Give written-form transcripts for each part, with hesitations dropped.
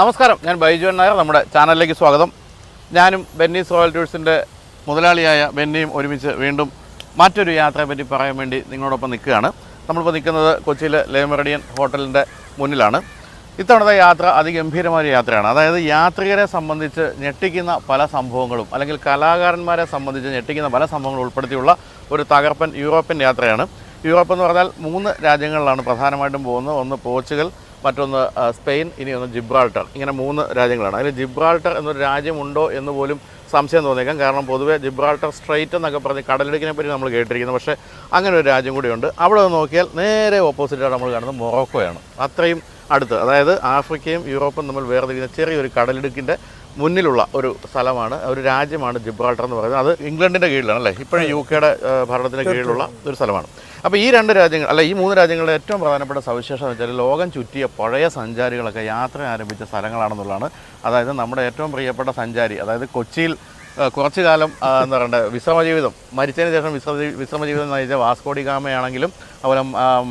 നമസ്കാരം, ഞാൻ ബൈജു നായർ. നമ്മുടെ ചാനലിലേക്ക് സ്വാഗതം. ഞാനും ബെന്നീസ് റോയൽ ടൂഴ്സിൻ്റെ മുതലാളിയായ ബെന്നിയും ഒരുമിച്ച് വീണ്ടും മറ്റൊരു യാത്രയെ പറ്റി പറയാൻ വേണ്ടി നിങ്ങളോടൊപ്പം നിൽക്കുകയാണ്. നമ്മളിപ്പോൾ നിൽക്കുന്നത് കൊച്ചിയിലെ ലേ മെറിഡിയൻ ഹോട്ടലിൻ്റെ മുന്നിലാണ്. ഇത്തവണത്തെ യാത്ര അതിഗംഭീരമായ യാത്രയാണ്. അതായത് യാത്രികരെ സംബന്ധിച്ച് ഞെട്ടിക്കുന്ന പല സംഭവങ്ങളും അല്ലെങ്കിൽ കലാകാരന്മാരെ സംബന്ധിച്ച് ഞെട്ടിക്കുന്ന പല സംഭവങ്ങളും ഉൾപ്പെടുത്തിയുള്ള ഒരു തകർപ്പൻ യൂറോപ്യൻ യാത്രയാണ്. യൂറോപ്പ് എന്ന് പറഞ്ഞാൽ 3 രാജ്യങ്ങളിലാണ് പ്രധാനമായിട്ടും പോകുന്നത്. ഒന്ന് പോർച്ചുഗൽ, മറ്റൊന്ന് സ്പെയിൻ, ഇനി ഒന്ന് ജിബ്രാൾട്ടർ. ഇങ്ങനെ 3 രാജ്യങ്ങളാണ്. അതിൽ ജിബ്രാൾട്ടർ എന്നൊരു രാജ്യമുണ്ടോ എന്ന് പോലും സംശയം തോന്നിയേക്കാം. കാരണം പൊതുവേ ജിബ്രാൾട്ടർ സ്ട്രൈറ്റ് എന്നൊക്കെ പറഞ്ഞ് കടലിടുക്കിനെ പറ്റി നമ്മൾ കേട്ടിരിക്കുന്നത്. പക്ഷേ അങ്ങനെ ഒരു രാജ്യം കൂടിയുണ്ട്. അവിടെ നോക്കിയാൽ നേരെ ഓപ്പോസിറ്റായിട്ട് നമ്മൾ കാണുന്നത് മൊറോക്കോയാണ്. അത്രയും അടുത്ത്, അതായത് ആഫ്രിക്കയും യൂറോപ്പും തമ്മിൽ വേർതിരിക്കുന്ന ചെറിയൊരു കടലിടുക്കിൻ്റെ മുന്നിലുള്ള ഒരു സ്ഥലമാണ്, ഒരു രാജ്യമാണ് ജിബ്രാൾട്ടർ എന്ന് പറയുന്നത്. അത് ഇംഗ്ലണ്ടിൻ്റെ കീഴിലാണ് അല്ലേ, ഇപ്പോഴും UK ഭരണത്തിൻ്റെ കീഴിലുള്ള ഒരു സ്ഥലമാണ്. അപ്പോൾ ഈ 2 രാജ്യങ്ങൾ അല്ല ഈ 3 രാജ്യങ്ങളുടെ ഏറ്റവും പ്രധാനപ്പെട്ട സവിശേഷത എന്ന് വെച്ചാൽ ലോകം ചുറ്റിയ പഴയ സഞ്ചാരികളൊക്കെ യാത്ര ആരംഭിച്ച സ്ഥലങ്ങളാണെന്നുള്ളതാണ്. അതായത് നമ്മുടെ ഏറ്റവും പ്രിയപ്പെട്ട സഞ്ചാരി, അതായത് കൊച്ചിയിൽ കുറച്ചു കാലം എന്താ പറയണ്ടത് വിശ്രമജീവിതം മരിച്ചതിന് ശേഷം വിശ്രമജീവിതം നയിച്ച വാസ്കോ ഡി ഗാമയാണെങ്കിലും അതുപോലെ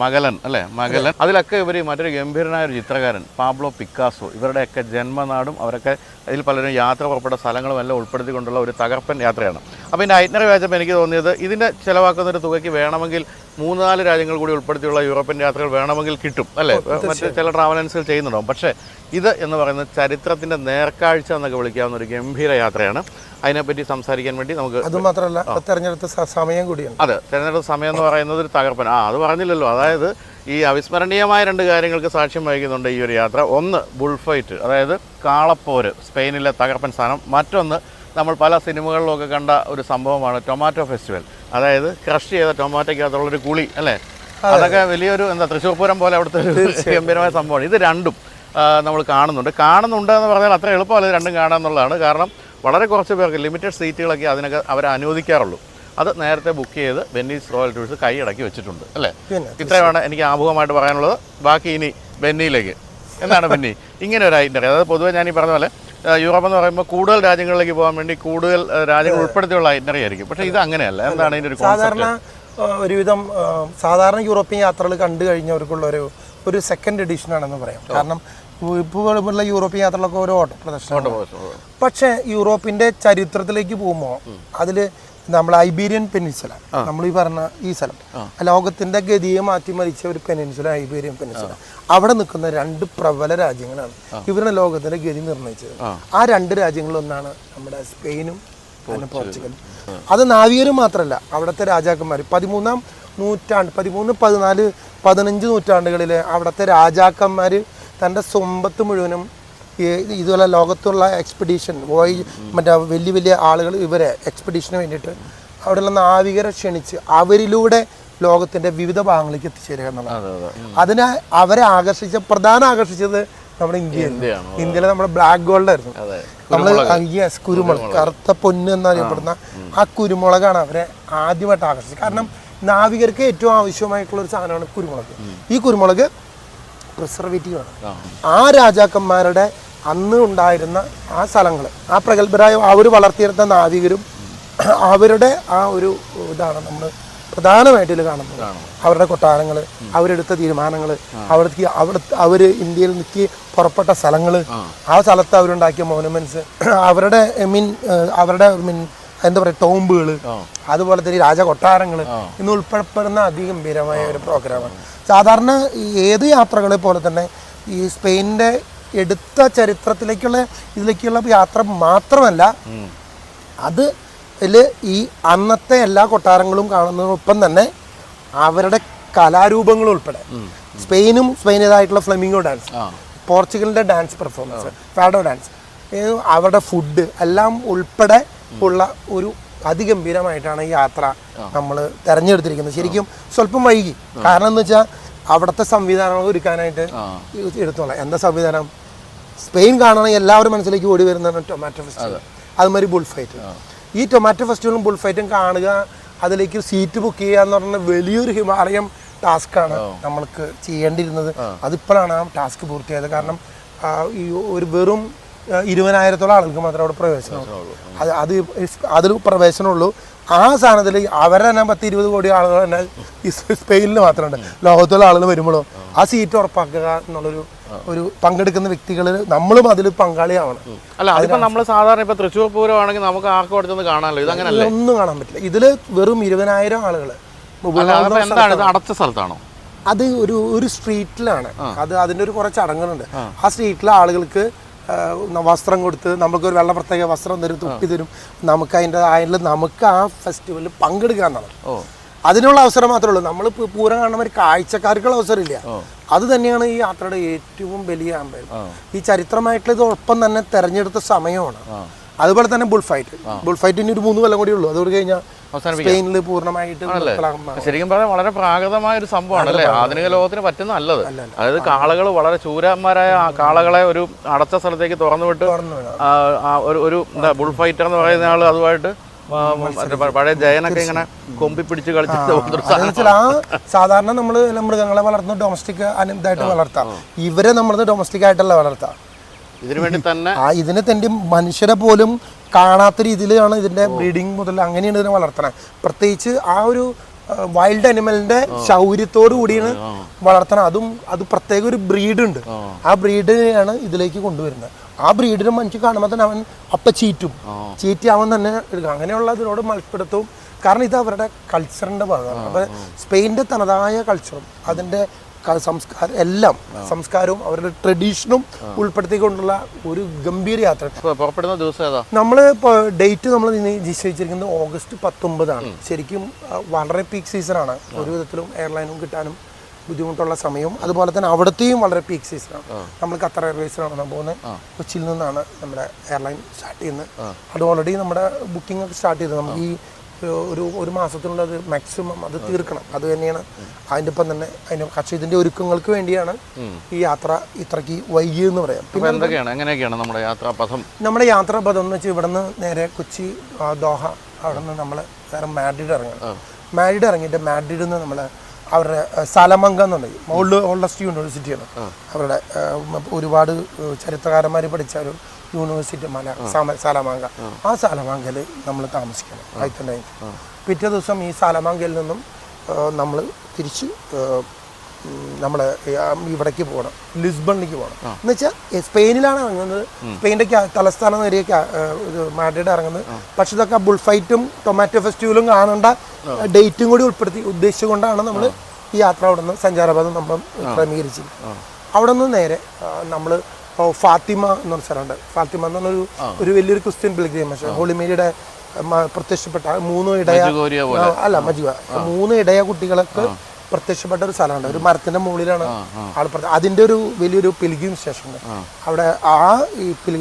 മഗലൻ അല്ലേ, മഗലൻ, അതിലൊക്കെ ഇവർ മറ്റൊരു ഗംഭീരനായ ഒരു ചിത്രകാരൻ പാബ്ലോ പിക്കാസോ, ഇവരുടെയൊക്കെ ജന്മനാടും അവരൊക്കെ ഇതിൽ പലരും യാത്ര പുറപ്പെട്ട സ്ഥലങ്ങളും എല്ലാം ഉൾപ്പെടുത്തിക്കൊണ്ടുള്ള ഒരു തകർപ്പൻ യാത്രയാണ്. അപ്പോൾ ഇതിൻ്റെ ഐറ്റിനറി വായിച്ചപ്പോൾ എനിക്ക് തോന്നിയത് ഇതിൻ്റെ ചിലവാക്കുന്നൊരു തുകയ്ക്ക് വേണമെങ്കിൽ 3-4 രാജ്യങ്ങൾ കൂടി ഉൾപ്പെടുത്തിയുള്ള യൂറോപ്യൻ യാത്രകൾ വേണമെങ്കിൽ കിട്ടും അല്ലേ, മറ്റ് ചില ട്രാവലൻസുകൾ ചെയ്യുന്നുണ്ടാവും. പക്ഷേ ഇത് എന്ന് പറയുന്നത് ചരിത്രത്തിൻ്റെ നേർക്കാഴ്ച എന്നൊക്കെ വിളിക്കാവുന്ന ഒരു ഗംഭീര യാത്രയാണ്. അതിനെപ്പറ്റി സംസാരിക്കാൻ വേണ്ടി നമുക്ക് അതുമാത്രമല്ല തെരഞ്ഞെടുത്ത സമയം കൂടിയാണ്. അതെ, തെരഞ്ഞെടുത്ത സമയം എന്ന് പറയുന്നത് ഒരു തകർപ്പൻ. അത് പറഞ്ഞില്ലല്ലോ. അതായത് ഈ അവിസ്മരണീയമായ 2 കാര്യങ്ങൾക്ക് സാക്ഷ്യം വഹിക്കുന്നുണ്ട് ഈ ഒരു യാത്ര. ഒന്ന് ബുൾ ഫൈറ്റ്, അതായത് കാളപ്പോര്, സ്പെയിനിലെ തകർപ്പൻ സ്ഥാനം. മറ്റൊന്ന് നമ്മൾ പല സിനിമകളിലൊക്കെ കണ്ട ഒരു സംഭവമാണ് ടൊമാറ്റോ ഫെസ്റ്റിവൽ. അതായത് ക്രഷ് ചെയ്ത ടൊമാറ്റോയ്ക്കകത്തുള്ളൊരു കുളി അല്ലേ, അതൊക്കെ വലിയൊരു തൃശ്ശൂർ പൂരം പോലെ അവിടുത്തെ ഒരു ഗംഭീരമായ സംഭവമാണ്. ഇത് രണ്ടും നമ്മൾ കാണുന്നുണ്ട് എന്ന് പറഞ്ഞാൽ അത്ര എളുപ്പമല്ല ഇത് രണ്ടും കാണാമെന്നുള്ളതാണ്. കാരണം വളരെ കുറച്ച് പേർക്ക് ലിമിറ്റഡ് സീറ്റുകളൊക്കെ അതിനൊക്കെ അവർ അനുവദിക്കാറുള്ളൂ. അത് നേരത്തെ ബുക്ക് ചെയ്ത് ബെന്നീസ് റോയൽ ടൂഴ്സ് കൈയടക്കി വെച്ചിട്ടുണ്ട് അല്ലേ. ഇത്രയുമാണ് എനിക്ക് ആമുഖമായിട്ട് പറയാനുള്ളത്. ബാക്കി ഇനി ബെന്നിയിലേക്ക്. എന്താണ് ബെന്നി ഇങ്ങനെ ഒരു ഐറ്ററി? അതായത് പൊതുവെ ഞാൻ ഈ പറഞ്ഞ പോലെ യൂറോപ്പ് എന്ന് പറയുമ്പോൾ കൂടുതൽ രാജ്യങ്ങളിലേക്ക് പോകാൻ വേണ്ടി കൂടുതൽ രാജ്യങ്ങൾ ഉൾപ്പെടുത്തിയുള്ള ഐറ്ററി ആയിരിക്കും. പക്ഷേ ഇത് അങ്ങനെയല്ല. എന്താണ് ഇതിൻ്റെ ഒരു ഒരുവിധം സാധാരണ യൂറോപ്യൻ യാത്രകൾ കണ്ടു കഴിഞ്ഞവർക്കുള്ള ഒരു സെക്കൻഡ് എഡിഷൻ ആണെന്ന് പറയാം. കാരണം ഇപ്പോൾ യൂറോപ്യൻ യാത്രകളൊക്കെ ഓരോ ഓട്ട പ്രദർശനം. പക്ഷേ യൂറോപ്പിന്റെ ചരിത്രത്തിലേക്ക് പോകുമ്പോൾ അതിൽ നമ്മൾ ഐബീരിയൻ പെനിൻസുല, നമ്മൾ ഈ പറഞ്ഞ ഈ സ്ഥലം ലോകത്തിന്റെ ഗതിയെ മാറ്റിമറിച്ച ഒരു പെനിൻസുല, ഐബീരിയൻ പെനിൻസുല. അവിടെ നിൽക്കുന്ന 2 പ്രബല രാജ്യങ്ങളാണ് ഇവരുടെ ലോകത്തിന്റെ ഗതി നിർണ്ണയിച്ചത്. ആ 2 രാജ്യങ്ങളിലൊന്നാണ് നമ്മുടെ സ്പെയിനും പോർച്ചുഗലും. അത് നാവികരും മാത്രമല്ല, അവിടുത്തെ രാജാക്കന്മാർ 13-ാം നൂറ്റാണ്ട് 13, 14, 15 നൂറ്റാണ്ടുകളിൽ അവിടുത്തെ രാജാക്കന്മാർ തൻ്റെ സമ്പത്ത് മുഴുവനും ഇതുപോലെ ലോകത്തുള്ള എക്സ്പെഡീഷൻ മറ്റേ വലിയ ആളുകൾ ഇവരെ എക്സ്പെഡീഷന് വേണ്ടിയിട്ട് അവിടെയുള്ള നാവികരെ ക്ഷണിച്ച് അവരിലൂടെ ലോകത്തിൻ്റെ വിവിധ ഭാഗങ്ങളിലേക്ക് എത്തിച്ചേരുക എന്നുള്ളതാണ്. അതിനെ അവരെ ആകർഷിച്ചത് നമ്മുടെ ഇന്ത്യയിലെ നമ്മുടെ ബ്ലാക്ക് ഗോൾഡ് ആയിരുന്നു. നമ്മൾ കുരുമുളക്, കറുത്ത പൊന്ന് എന്നറിയപ്പെടുന്ന ആ കുരുമുളകാണ് അവരെ ആദ്യമായിട്ട് ആകർഷിച്ചത്. കാരണം നാവികർക്ക് ഏറ്റവും ആവശ്യമായിട്ടുള്ള ഒരു സാധനമാണ് കുരുമുളക്. ഈ കുരുമുളക് പ്രിസർവേറ്റീവാണ്. ആ രാജാക്കന്മാരുടെ അന്ന് ഉണ്ടായിരുന്ന ആ സ്ഥലങ്ങൾ, ആ പ്രഗത്ഭരായ അവർ വളർത്തിയെടുത്ത നാവികരും അവരുടെ ആ ഒരു ഇതാണ് നമ്മൾ പ്രധാനമായിട്ട് ഇതിൽ കാണുന്നത്. അവരുടെ കൊട്ടാരങ്ങൾ, അവരെടുത്ത തീരുമാനങ്ങൾ, അവർ ഇന്ത്യയിൽ നിൽക്കി പുറപ്പെട്ട സ്ഥലങ്ങൾ, ആ സ്ഥലത്ത് അവരുണ്ടാക്കിയ മോണുമെന്റ്സ്, അവരുടെ എന്താ പറയുക ടോംബുകൾ, അതുപോലെ തന്നെ രാജകൊട്ടാരങ്ങൾ ഇന്ന് ഉൾപ്പെടുന്ന അതിഗംഭീരമായ ഒരു പ്രോഗ്രാമാണ്. സാധാരണ ഏത് യാത്രകളെ പോലെ തന്നെ ഈ സ്പെയിനിൻ്റെ എടുത്ത ഇതിലേക്കുള്ള യാത്ര മാത്രമല്ല, അതിൽ ഈ അന്നത്തെ എല്ലാ കൊട്ടാരങ്ങളും കാണുന്നതിനൊപ്പം തന്നെ അവരുടെ കലാരൂപങ്ങളും ഉൾപ്പെടെ സ്പെയിനേതായിട്ടുള്ള ഫ്ലെമിംഗോ ഡാൻസ്, പോർച്ചുഗലിൻ്റെ ഡാൻസ് പെർഫോമൻസ്, ഫാഡോ ഡാൻസ്, അവരുടെ ഫുഡ് എല്ലാം ഉൾപ്പെടെ ഉള്ള ഒരു അതിഗംഭീരമായിട്ടാണ് ഈ യാത്ര നമ്മൾ തിരഞ്ഞെടുത്തിരിക്കുന്നത്. ശരിക്കും സ്വല്പം വൈകി. കാരണം എന്ന് വെച്ചാൽ അവിടുത്തെ സംവിധാനങ്ങൾ ഒരുക്കാനായിട്ട് എടുത്തോളാം. എന്താ സംവിധാനം? സ്പെയിൻ കാണണമെങ്കിൽ എല്ലാവരും മനസ്സിലേക്ക് ഓടി വരുന്നതാണ് ടൊമാറ്റോ ഫെസ്റ്റിവൽ, അതുമാതിരി ബുൾ ഫൈറ്റ്. ഈ ടൊമാറ്റോ ഫെസ്റ്റിവലും ബുൾ ഫൈറ്റും കാണുക, അതിലേക്ക് സീറ്റ് ബുക്ക് ചെയ്യുക എന്ന് പറഞ്ഞാൽ വലിയൊരു ഹിമാലയം ടാസ്ക്കാണ് നമ്മൾക്ക് ചെയ്യേണ്ടിയിരുന്നത്. അതിപ്പോഴാണ് ആ ടാസ്ക് പൂർത്തിയായത്. കാരണം ഈ ഒരു വെറും 20,000-ഓളം ആളുകൾക്ക് മാത്രമേ അവിടെ പ്രവേശനമുള്ളൂ. അതിൽ പ്രവേശനമുള്ളൂ. ആ സാധനത്തിൽ അവരെ തന്നെ 10-20 കോടി ആളുകൾ തന്നെ ഈ സ്പെയിനിൽ മാത്രമുണ്ട്. ലോകത്തുള്ള ആളുകൾ വരുമ്പോഴോ ആ സീറ്റ് ഉറപ്പാക്കുക എന്നുള്ളൊരു ഒരു പങ്കെടുക്കുന്ന വ്യക്തികൾ നമ്മളും അതിൽ പങ്കാളിയാവണം. അല്ല അതിപ്പോ നമ്മൾ സാധാരണ ഇപ്പൊ തൃശ്ശൂർ പൂരമാണെങ്കിൽ നമുക്ക് ആർക്കും അടുത്തൊന്ന് കാണാമല്ലോ, ഇത് അങ്ങനെയല്ലേ? ഒന്നും കാണാൻ പറ്റില്ല. ഇതില് വെറും 20,000 ആളുകൾ. എന്താണ് ഇത്, അടച്ച സ്ഥലത്താണോ? അത് ഒരു സ്ട്രീറ്റിലാണ്. അത് അതിന്റെ ഒരു കുറച്ച് ചടങ്ങുകളുണ്ട്. ആ സ്ട്രീറ്റിലെ ആളുകൾക്ക് വസ്ത്രം കൊടുത്ത് നമുക്കൊരു വെള്ള പ്രത്യേക വസ്ത്രം തരും, തുപ്പി തരും. നമുക്ക് അതിൻ്റെ ആയാലും നമുക്ക് ആ ഫെസ്റ്റിവലിൽ പങ്കെടുക്കാന്നാണ്. അതിനുള്ള അവസരം മാത്രമേ ഉള്ളൂ. നമ്മൾ പൂരം കാണുന്ന ഒരു കാഴ്ചക്കാർക്കുള്ള അവസരമില്ല. അത് തന്നെയാണ് ഈ യാത്രയുടെ ഏറ്റവും വലിയ അമ്പയം. ഈ ചരിത്രമായിട്ടുള്ള ഇതൊപ്പം തന്നെ തെരഞ്ഞെടുത്ത സമയമാണ്. അതുപോലെ തന്നെ ബുൾ ഫൈറ്റ് ഇനി ഒരു 3 കൊല്ലം കൂടി ഉള്ളൂ. അതോട് കഴിഞ്ഞാൽ സ്പെയിനിൽ പൂർണ്ണമായിട്ട് ശരിക്കും പറഞ്ഞാൽ വളരെ പ്രാകൃതമായ ഒരു സംഭവമാണ് അല്ലേ, ആധുനിക ലോകത്തിന് പറ്റുന്ന നല്ലത്. അതായത് കാളകൾ വളരെ ശൂരന്മാരായ കാളകളെ ഒരു അടച്ച സ്ഥലത്തേക്ക് തുറന്നു വിട്ട് ഒരു എന്താ ബുൾ ഫൈറ്റർ എന്ന് പറയുന്ന ആൾ അതുമായിട്ട് പഴയ ജയനൊക്കെ ഇങ്ങനെ കൊമ്പി പിടിച്ച് കളിച്ചിട്ട് ആ സാധാരണ നമ്മൾ മൃഗങ്ങളെ വളർത്തുന്ന ഡൊമസ്റ്റിക് ഇതായിട്ട് വളർത്താം. ഇവരെ നമ്മൾ ഡൊമസ്റ്റിക് ആയിട്ടല്ല വളർത്താം. ഇതിനു വേണ്ടി തന്നെ ഇതിനെ തന്നെ മനുഷ്യരെ പോലും കാണാത്ത രീതിയിലാണ് ഇതിന്റെ ബ്രീഡിങ് മുതൽ അങ്ങനെയാണ് ഇതിനെ വളർത്തണത്. പ്രത്യേകിച്ച് ആ ഒരു വൈൽഡ് അനിമലിന്റെ ശൗര്യത്തോടു കൂടിയാണ് വളർത്തണം. അത് പ്രത്യേക ഒരു ബ്രീഡ് ഉണ്ട്. ആ ബ്രീഡിനെയാണ് ഇതിലേക്ക് കൊണ്ടുവരുന്നത്. ആ ബ്രീഡിനെ മനുഷ്യ കാണുമ്പോൾ തന്നെ അവൻ ചീറ്റി അവൻ തന്നെ എടുക്കുക. അങ്ങനെയുള്ള ഇതിനോട് മത്സരത്തും. കാരണം ഇത് അവരുടെ കൾച്ചറിന്റെ ഭാഗമാണ്. അപ്പൊ സ്പെയിനിന്റെ തനതായ കൾച്ചറും അതിന്റെ സംസ്കാരവും അവരുടെ ട്രഡീഷനും ഉൾപ്പെടുത്തിക്കൊണ്ടുള്ള ഒരു ഗംഭീര യാത്ര. പുറപ്പെടുന്ന ദിവസം നമ്മൾ ഡേറ്റ് നമ്മൾ നിശ്ചയിച്ചിരിക്കുന്നത് ഓഗസ്റ്റ് 19 ശരിക്കും വളരെ പീക്ക് സീസണാണ്. ഒരു വിധത്തിലും എയർലൈനും കിട്ടാനും ബുദ്ധിമുട്ടുള്ള സമയവും അതുപോലെ തന്നെ അവിടത്തെയും വളരെ പീക്ക് സീസണാണ്. നമ്മൾ ഖത്തർ എയർവേസിലാണ് പോകുന്നത്. കൊച്ചിയിൽ നിന്നാണ് നമ്മുടെ എയർലൈൻ സ്റ്റാർട്ട് ചെയ്യുന്നത്. അത് ഓൾറെഡി നമ്മുടെ ബുക്കിംഗ് ഒക്കെ സ്റ്റാർട്ട് ചെയ്തത്. നമുക്ക് ഈ ഒരു മാസത്തിനുള്ള അത് മാക്സിമം അത് തീർക്കണം. അത് തന്നെയാണ് അതിൻ്റെ ഒപ്പം തന്നെ പക്ഷേ ഇതിൻ്റെ ഒരുക്കങ്ങൾക്ക് വേണ്ടിയാണ് ഈ യാത്ര ഇത്രയ്ക്ക് വൈകിയെന്ന് പറയാം. എങ്ങനെയൊക്കെയാണ് നമ്മുടെ യാത്രാപഥം? നമ്മുടെ യാത്രാപഥം എന്ന് വെച്ചാൽ ഇവിടെ നിന്ന് നേരെ കൊച്ചി, ദോഹ, അവിടെ നിന്ന് നമ്മൾ വേറെ മാഡ്രിഡ് ഇറങ്ങിയിട്ട് മാഡ്രിഡിൽ നിന്ന് നമ്മൾ അവരുടെ സാലമംഗ എന്നുണ്ട് ഓൾഡസ്റ്റ് യൂണിവേഴ്സിറ്റിയാണ്. അവരുടെ ഒരുപാട് ചരിത്രകാരന്മാർ പഠിച്ച ഒരു യൂണിവേഴ്സിറ്റി സാലമാങ്ക. ആ സാലമാങ്കയിൽ നമ്മൾ താമസിക്കണം ആദ്യത്തെ നൈറ്റ്. പിറ്റേ ദിവസം ഈ സാലമാങ്കയിൽ നിന്നും നമ്മൾ തിരിച്ച് നമ്മൾ ഇവിടേക്ക് പോകണം, ലിസ്ബണിലേക്ക് പോകണം. എന്ന് വെച്ചാൽ സ്പെയിനിലാണ് ഇറങ്ങുന്നത്. സ്പെയിൻ്റെ തലസ്ഥാനം നേരിയ മാഡ്രിഡ് ഇറങ്ങുന്നത്. പക്ഷെ ഇതൊക്കെ ബുൾ ഫൈറ്റും ടൊമാറ്റോ ഫെസ്റ്റിവലും കാണേണ്ട ഡേറ്റും കൂടി ഉദ്ദേശിച്ചുകൊണ്ടാണ് നമ്മൾ ഈ യാത്ര അവിടെ നിന്ന് സഞ്ചാരപഥം നമ്മൾ ക്രമീകരിച്ചത്. അവിടെ നിന്ന് നേരെ നമ്മൾ ഫാത്തിമ എന്ന് പറഞ്ഞ സ്ഥലമുണ്ട്. ഫാത്തിമ എന്ന് പറഞ്ഞൊരു വലിയൊരു ക്രിസ്ത്യൻ പിൽഗ്രിമേജ്. ഹോളിമേരിയുടെ പ്രത്യക്ഷപ്പെട്ട 3 ഇടയ കുട്ടികൾക്ക് പ്രത്യക്ഷപ്പെട്ട ഒരു സ്ഥലമുണ്ട്. ഒരു മരത്തിന്റെ മുകളിലാണ് ആൾ. അതിന്റെ ഒരു വലിയൊരു പിൽഗ്രിം സ്റ്റേഷൻ ഉണ്ട് അവിടെ.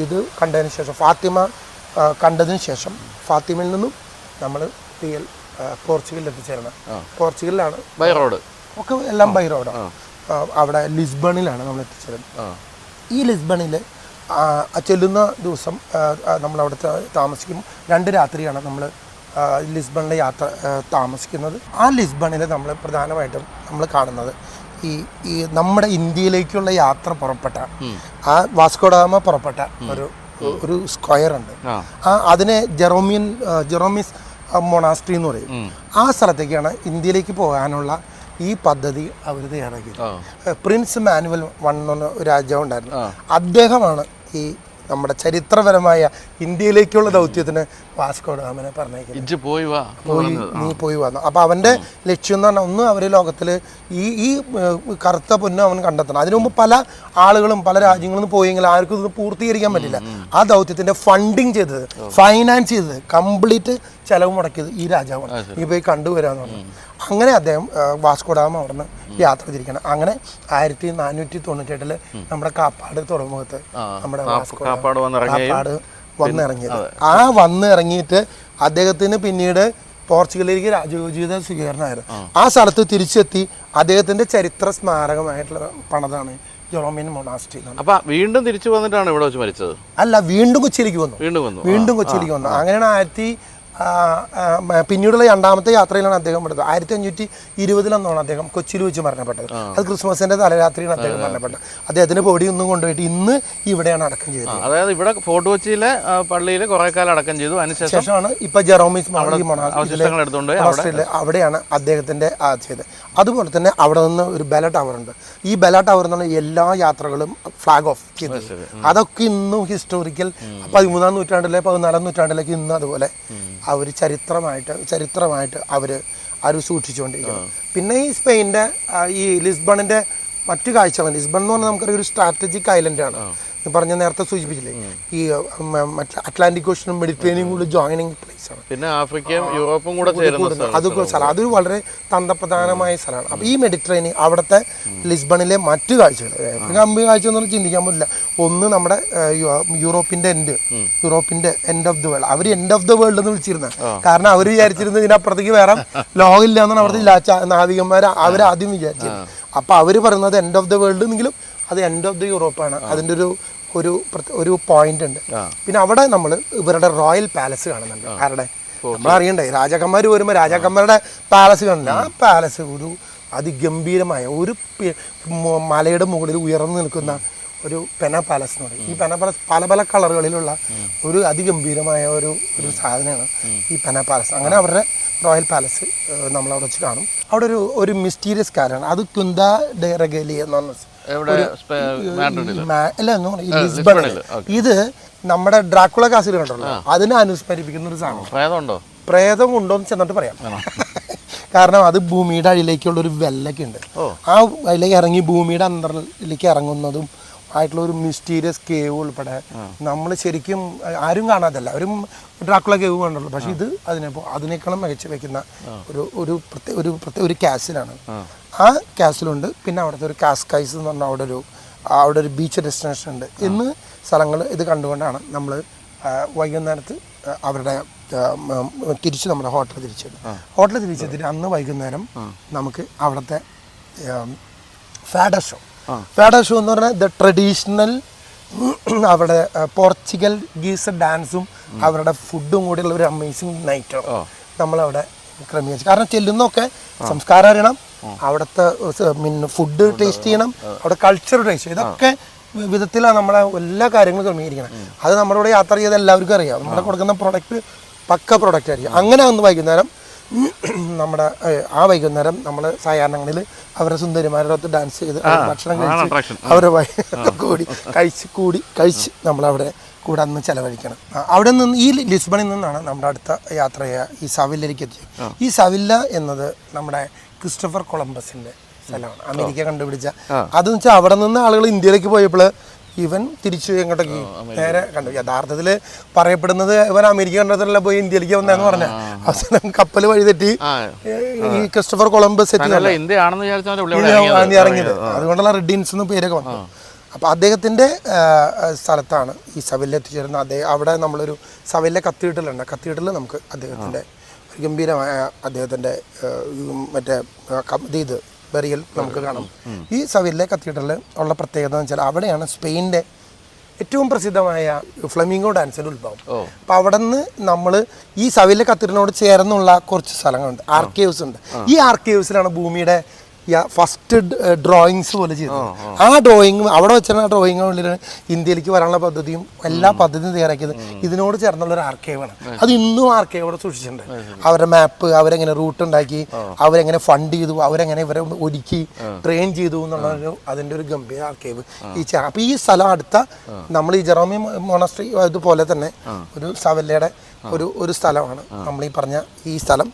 ഇത് കണ്ടതിന് ശേഷം ഫാത്തിമ കണ്ടതിന് ശേഷം ഫാത്തിമയിൽ നിന്നും നമ്മൾ പോർച്ചുഗലിൽ എത്തിച്ചേരണം. പോർച്ചുഗലിലാണ് ബൈ റോഡ് ഒക്കെ എല്ലാം ബൈ റോഡാണ്. അവിടെ ലിസ്ബണിലാണ് നമ്മൾ എത്തിച്ചേരുന്നത്. ഈ ലിസ്ബണിൽ ചെല്ലുന്ന ദിവസം നമ്മളവിടെ താമസിക്കും. 2 രാത്രിയാണ് നമ്മൾ ലിസ്ബണിലെ യാത്ര താമസിക്കുന്നത്. ആ ലിസ്ബണിൽ നമ്മൾ പ്രധാനമായിട്ടും നമ്മൾ കാണുന്നത് ഈ നമ്മുടെ ഇന്ത്യയിലേക്കുള്ള യാത്ര പുറപ്പെട്ട ആ വാസ്കോഡഗാമ പുറപ്പെട്ട ഒരു സ്ക്വയർ ഉണ്ട്. അതിനെ ജെറോമിസ് മൊണാസ്ട്രി എന്ന് പറയും. ആ സ്ഥലത്തേക്കാണ് ഇന്ത്യയിലേക്ക് പോകാനുള്ള ഈ പദ്ധതി അവർ തയ്യാറാക്കിയത്. പ്രിൻസ് മാനുവൽ എന്ന രാജാവ് ഉണ്ടായിരുന്നു. അദ്ദേഹമാണ് ഈ നമ്മുടെ ചരിത്രപരമായ ഇന്ത്യയിലേക്കുള്ള ദൗത്യത്തിന് വാസ്കോഡഗാമനെ പറഞ്ഞേക്കുന്നത്. നീ പോയി വന്നു. അപ്പൊ അവന്റെ ലക്ഷ്യം എന്ന് പറഞ്ഞാൽ ഒന്ന് അവര് ലോകത്തില് ഈ കറുത്ത പൊന്നും അവൻ കണ്ടെത്തണം. അതിനു മുമ്പ് പല ആളുകളും പല രാജ്യങ്ങളിൽ നിന്ന് പോയെങ്കിൽ ആർക്കും ഇത് പൂർത്തീകരിക്കാൻ പറ്റില്ല. ആ ദൗത്യത്തിന്റെ ഫണ്ടിങ് ചെയ്തത്, ഫൈനാൻസ് ചെയ്തത്, കംപ്ലീറ്റ് ചെലവ് മുടക്കിയത് ഈ രാജാവാണ്. ഈ പോയി കണ്ടുവരാന്ന് പറഞ്ഞു. അങ്ങനെ അദ്ദേഹം വാസ്കോഡഗാമ അവിടെ നിന്ന് യാത്ര തിരിക്കണം. അങ്ങനെ 1498 നമ്മുടെ കാപ്പാട് തുറമുഖത്ത് നമ്മുടെ കാപ്പാട് വന്നിറങ്ങിയത്. ആ വന്നിറങ്ങിയിട്ട് അദ്ദേഹത്തിന് പിന്നീട് പോർച്ചുഗലിലേക്ക് രാജോചിത സ്വീകരണമായിരുന്നു. ആ സ്ഥലത്ത് തിരിച്ചെത്തി അദ്ദേഹത്തിന്റെ ചരിത്ര സ്മാരകമായിട്ടുള്ള പണിതാണ് ജെറോമിൻ മൊണാസ്ട്രി. അപ്പൊ വീണ്ടും തിരിച്ചു വന്നിട്ടാണ് ഇവിടെ വെച്ച് മരിച്ചത്? അല്ല, വീണ്ടും കൊച്ചിയിലേക്ക് വന്നു. അങ്ങനെയാണ് പിന്നീടുള്ള രണ്ടാമത്തെ യാത്രയിലാണ് അദ്ദേഹം എടുത്തത്. 1520 അദ്ദേഹം കൊച്ചിയിൽ വെച്ച് മരണപ്പെട്ടത്. അത് ക്രിസ്മസിന്റെ തലരാത്രിയാണ് അദ്ദേഹം മരണപ്പെട്ടത്. അദ്ദേഹത്തിന് പൊടി ഒന്നും കൊണ്ടുപോയിട്ട് ഇന്ന് ഇവിടെയാണ് അടക്കം ചെയ്തത്. അതായത് ഇവിടെ ഫോർട്ട് കൊച്ചിയിലെ പള്ളിയിൽ കുറെ കാലം അടക്കം ചെയ്തു. അതിനുശേഷമാണ് ഇപ്പൊ ജെറോമിസ് അവിടെയാണ് അദ്ദേഹത്തിന്റെ ചെയ്തത്. അതുപോലെ തന്നെ അവിടെ നിന്ന് ഒരു ബെല ടവർ ഉണ്ട്. ഈ ബെല ടവർ എന്ന് പറഞ്ഞാൽ എല്ലാ യാത്രകളും ഫ്ലാഗ് ഓഫ് ചെയ്തത്. അതൊക്കെ ഇന്നും ഹിസ്റ്റോറിക്കൽ 13-ാം നൂറ്റാണ്ടിലെ 14-ാം നൂറ്റാണ്ടിലേക്ക് ഇന്ന് അതുപോലെ അവർ ചരിത്രമായിട്ട് അവർ സൂക്ഷിച്ചുകൊണ്ടിരിക്കുന്നു. പിന്നെ ഈ സ്പെയിൻ്റെ ഈ ലിസ്ബണിൻ്റെ മറ്റു കാഴ്ചകൾ, ലിസ്ബൺ എന്ന് പറഞ്ഞാൽ നമുക്കറിയാം ഒരു സ്ട്രാറ്റജിക് ഐലൻഡാണ്. പറഞ്ഞ നേരത്തെ സൂചിപ്പിച്ചില്ലേ, ഈ മറ്റേ അറ്റ്ലാന്റിക് ഓഷനും മെഡിറ്ററേനിയനും കൂടി ജോയിനിങ് പ്ലേസ് ആണ്. പിന്നെ ആഫ്രിക്കയും യൂറോപ്പും കൂടെ അതൊക്കെ സ്ഥലം, അതൊരു വളരെ തന്ത്രപ്രധാനമായ സ്ഥലമാണ്. അപ്പോൾ ഈ മെഡിറ്ററേനിയൻ അവിടുത്തെ ലിസ്ബണിലെ മറ്റു കാഴ്ചകൾ, കാഴ്ച എന്നൊന്നും ചിന്തിക്കാൻ പറ്റില്ല. ഒന്ന് നമ്മുടെ യൂറോപ്പിന്റെ എൻഡ് ഓഫ് ദി വേൾഡ്. അവർ എൻഡ് ഓഫ് ദി വേൾഡ് എന്ന് വിളിച്ചിരുന്നത് കാരണം അവർ വിചാരിച്ചിരുന്നത് ഇതിനപ്പുറത്തേക്ക് വേറെ ലോകമില്ല എന്നാണ് അവിടുത്തെ നാവികന്മാർ അവരാദ്യം വിചാരിച്ചിരുന്നത്. അപ്പോൾ അവർ പറയുന്നത് എൻഡ് ഓഫ് ദി വേൾഡ് എന്നെങ്കിലും അത് എൻഡ് ഓഫ് ദി യൂറോപ്പാണ്. അതിൻ്റെ ഒരു പോയിന്റ് ഉണ്ട്. പിന്നെ അവിടെ നമ്മൾ ഇവരുടെ റോയൽ പാലസ് കാണുന്നുണ്ട്. ആരുടെ നമ്മളറിയണ്ടേ, രാജാക്കന്മാർ വരുമ്പോൾ രാജാക്കന്മാരുടെ പാലസ് കാണില്ല. ആ പാലസ് ഒരു അതിഗംഭീരമായ ഒരു മലയുടെ മുകളിൽ ഉയർന്നു നിൽക്കുന്ന ഒരു പെന പാലസ് എന്ന് പറയും. ഈ പെന പാലസ് പല പല കളറുകളിലുള്ള ഒരു അതിഗംഭീരമായ ഒരു സാധനമാണ് ഈ പെന പാലസ്. അങ്ങനെ അവരുടെ റോയൽ പാലസ് നമ്മളവിടെ വെച്ച് കാണും. അവിടെ ഒരു മിസ്റ്റീരിയസ് കാര്യമാണ്. അത് ക്യുന്ത ഡെ റെഗേലിയ എന്ന് പറഞ്ഞ ഇത് നമ്മുടെ ഡ്രാക്കുള കാസിൽ കണ്ടല്ലോ, അതിനെ അനുസ്മരിപ്പിക്കുന്ന ഒരു സാധനം. പ്രേതം ഉണ്ടോ എന്ന് ചെന്നിട്ട് പറയാം. കാരണം അത് ഭൂമിയുടെ അടിയിലേക്കുള്ള ഒരു വെല്ലൊക്കെ ഉണ്ട്. ആ അതിലേക്ക് ഇറങ്ങി ഭൂമിയുടെ അന്തറിലേക്ക് ഇറങ്ങുന്നതും ആയിട്ടുള്ള ഒരു മിസ്റ്റീരിയസ് കേവ് ഉൾപ്പെടെ നമ്മൾ ശരിക്കും ആരും കാണാതല്ല, ഒരു ഡ്രാക്കുള കേവ് കണ്ടുള്ളൂ. പക്ഷെ ഇത് അതിനേക്കാളും മികച്ച് വെക്കുന്ന ഒരു കാസിലാണ്. ആ കാസിലുണ്ട്. പിന്നെ അവിടുത്തെ ഒരു കാസ്കൈസ് എന്ന് പറഞ്ഞാൽ അവിടെ ഒരു ബീച്ച് ഡെസ്റ്റിനേഷൻ ഉണ്ട്. ഇന്ന് സ്ഥലങ്ങൾ ഇത് കണ്ടുകൊണ്ടാണ് നമ്മൾ വൈകുന്നേരത്ത് അവരുടെ തിരിച്ച് നമ്മുടെ ഹോട്ടൽ തിരിച്ചെത്തിയിട്ട് അന്ന് വൈകുന്നേരം നമുക്ക് അവിടുത്തെ ഫാഡ ഷോ എന്ന് പറഞ്ഞാൽ ദ ട്രഡീഷണൽ അവിടെ പോർച്ചുഗൽ ഗീസ് ഡാൻസും അവരുടെ ഫുഡും കൂടിയുള്ള ഒരു അമേസിങ് നൈറ്റാണ് നമ്മളവിടെ ക്രമീകരിച്ചു. കാരണം ചെല്ലുന്നൊക്കെ സംസ്കാരം അറിയണം, അവിടുത്തെ ഫുഡ് ടേസ്റ്റ് ചെയ്യണം, അവിടെ കൾച്ചർ ടേസ്റ്റ് ചെയ്യണം. ഇതൊക്കെ വിധത്തിലാണ് നമ്മളെ എല്ലാ കാര്യങ്ങളും ക്രമീകരിക്കണം. അത് നമ്മുടെ കൂടെ യാത്ര ചെയ്ത് എല്ലാവർക്കും അറിയാം. നമ്മളെ കൊടുക്കുന്ന പ്രൊഡക്റ്റ് പക്ക പ്രൊഡക്റ്റ് ആയിരിക്കും. അങ്ങനെ ഒന്ന് വൈകുന്നേരം നമ്മൾ സായാഹ്നങ്ങളിൽ അവരുടെ സുന്ദരിമാരോടൊത്ത് ഡാൻസ് ചെയ്ത് ഭക്ഷണം കഴിച്ച് അവരെ കഴിച്ച് നമ്മളവിടെ കൂടെ അന്ന് ചെലവഴിക്കണം. അവിടെ നിന്ന് ഈ ലിസ്ബണിൽ നിന്നാണ് നമ്മുടെ അടുത്ത യാത്ര ഈ സവില്ലയിലേക്ക് എത്തിയത്. ഈ സവില്ല എന്നത് നമ്മുടെ ക്രിസ്റ്റഫർ കൊളംബസിന്റെ സ്ഥലമാണ്, അമേരിക്ക കണ്ടുപിടിച്ച. അതെന്ന് വെച്ചാൽ അവിടെ നിന്ന് ആളുകൾ ഇന്ത്യയിലേക്ക് പോയപ്പോൾ ഇവൻ തിരിച്ചു എങ്ങോട്ടേക്ക് നേരെ കണ്ടു. യഥാർത്ഥത്തിൽ പറയപ്പെടുന്നത് ഇവൻ അമേരിക്ക കണ്ടതിലല്ല പോയി ഇന്ത്യയിലേക്ക് വന്നതെന്ന് പറഞ്ഞാൽ അവസാനം കപ്പൽ വഴിതെറ്റി ഈ ക്രിസ്റ്റഫർ കൊളംബസ് ഇറങ്ങിയത്. അതുകൊണ്ടുള്ള റെഡിൻസ് എന്ന് പേരൊക്കെ വന്നു. അപ്പോൾ അദ്ദേഹത്തിൻ്റെ സ്ഥലത്താണ് ഈ സവില്ല എത്തിച്ചേരുന്നത്. അവിടെ നമ്മളൊരു സവില്ല കത്തീഡ്രലുണ്ട്. കത്തീഡ്രൽ നമുക്ക് അദ്ദേഹത്തിൻ്റെ ഗംഭീരമായ അദ്ദേഹത്തിൻ്റെ ഇത് ബെറിയൽ നമുക്ക് കാണാം. ഈ സവില്ല കത്തീഡ്രലിൽ ഉള്ള പ്രത്യേകത എന്ന് വെച്ചാൽ അവിടെയാണ് സ്പെയിനിൻ്റെ ഏറ്റവും പ്രസിദ്ധമായ ഫ്ലമിംഗോ ഡാൻസിൻ്റെ ഉത്ഭവം. അപ്പം അവിടെ നിന്ന് നമ്മൾ ഈ സവില്ല കത്തീഡ്രലിനോട് ചേർന്നുള്ള കുറച്ച് സ്ഥലങ്ങളുണ്ട്, ആർക്കേവ്സ് ഉണ്ട്. ഈ ആർക്കേവ്സിലാണ് ഭൂമിയുടെ ഫസ്റ്റ് ഡ്രോയിങ്സ് പോലെ ചെയ്തത്. ആ ഡ്രോയിങ് അവിടെ വെച്ചാണ് ആ ഡ്രോയിങ് ഇന്ത്യയിലേക്ക് വരാനുള്ള പദ്ധതിയും എല്ലാ പദ്ധതിയും തയ്യാറാക്കിയത് ഇതിനോട് ചേർന്നുള്ള ഒരു ആർക്കൈവാണ്. അത് ഇന്നും ആർക്കൈവ് അവിടെ സൂക്ഷിച്ചിട്ടുണ്ട്. അവരുടെ മാപ്പ്, അവരെങ്ങനെ റൂട്ട് ഉണ്ടാക്കി, അവരെങ്ങനെ ഫണ്ട് ചെയ്തു, അവരെങ്ങനെ ഇവരെ ഒരുക്കി ട്രെയിൻ ചെയ്തു എന്നുള്ളൊരു അതിൻ്റെ ഒരു ഗംഭീര ആർക്കൈവ് അപ്പോൾ ഈ സ്ഥലം അടുത്ത നമ്മൾ ഈ ജെറോമി മൊണസ്ട്രി അതുപോലെ തന്നെ ഒരു സവല്ലയുടെ ഒരു സ്ഥലമാണ് നമ്മൾ ഈ പറഞ്ഞ ഈ സ്ഥലം.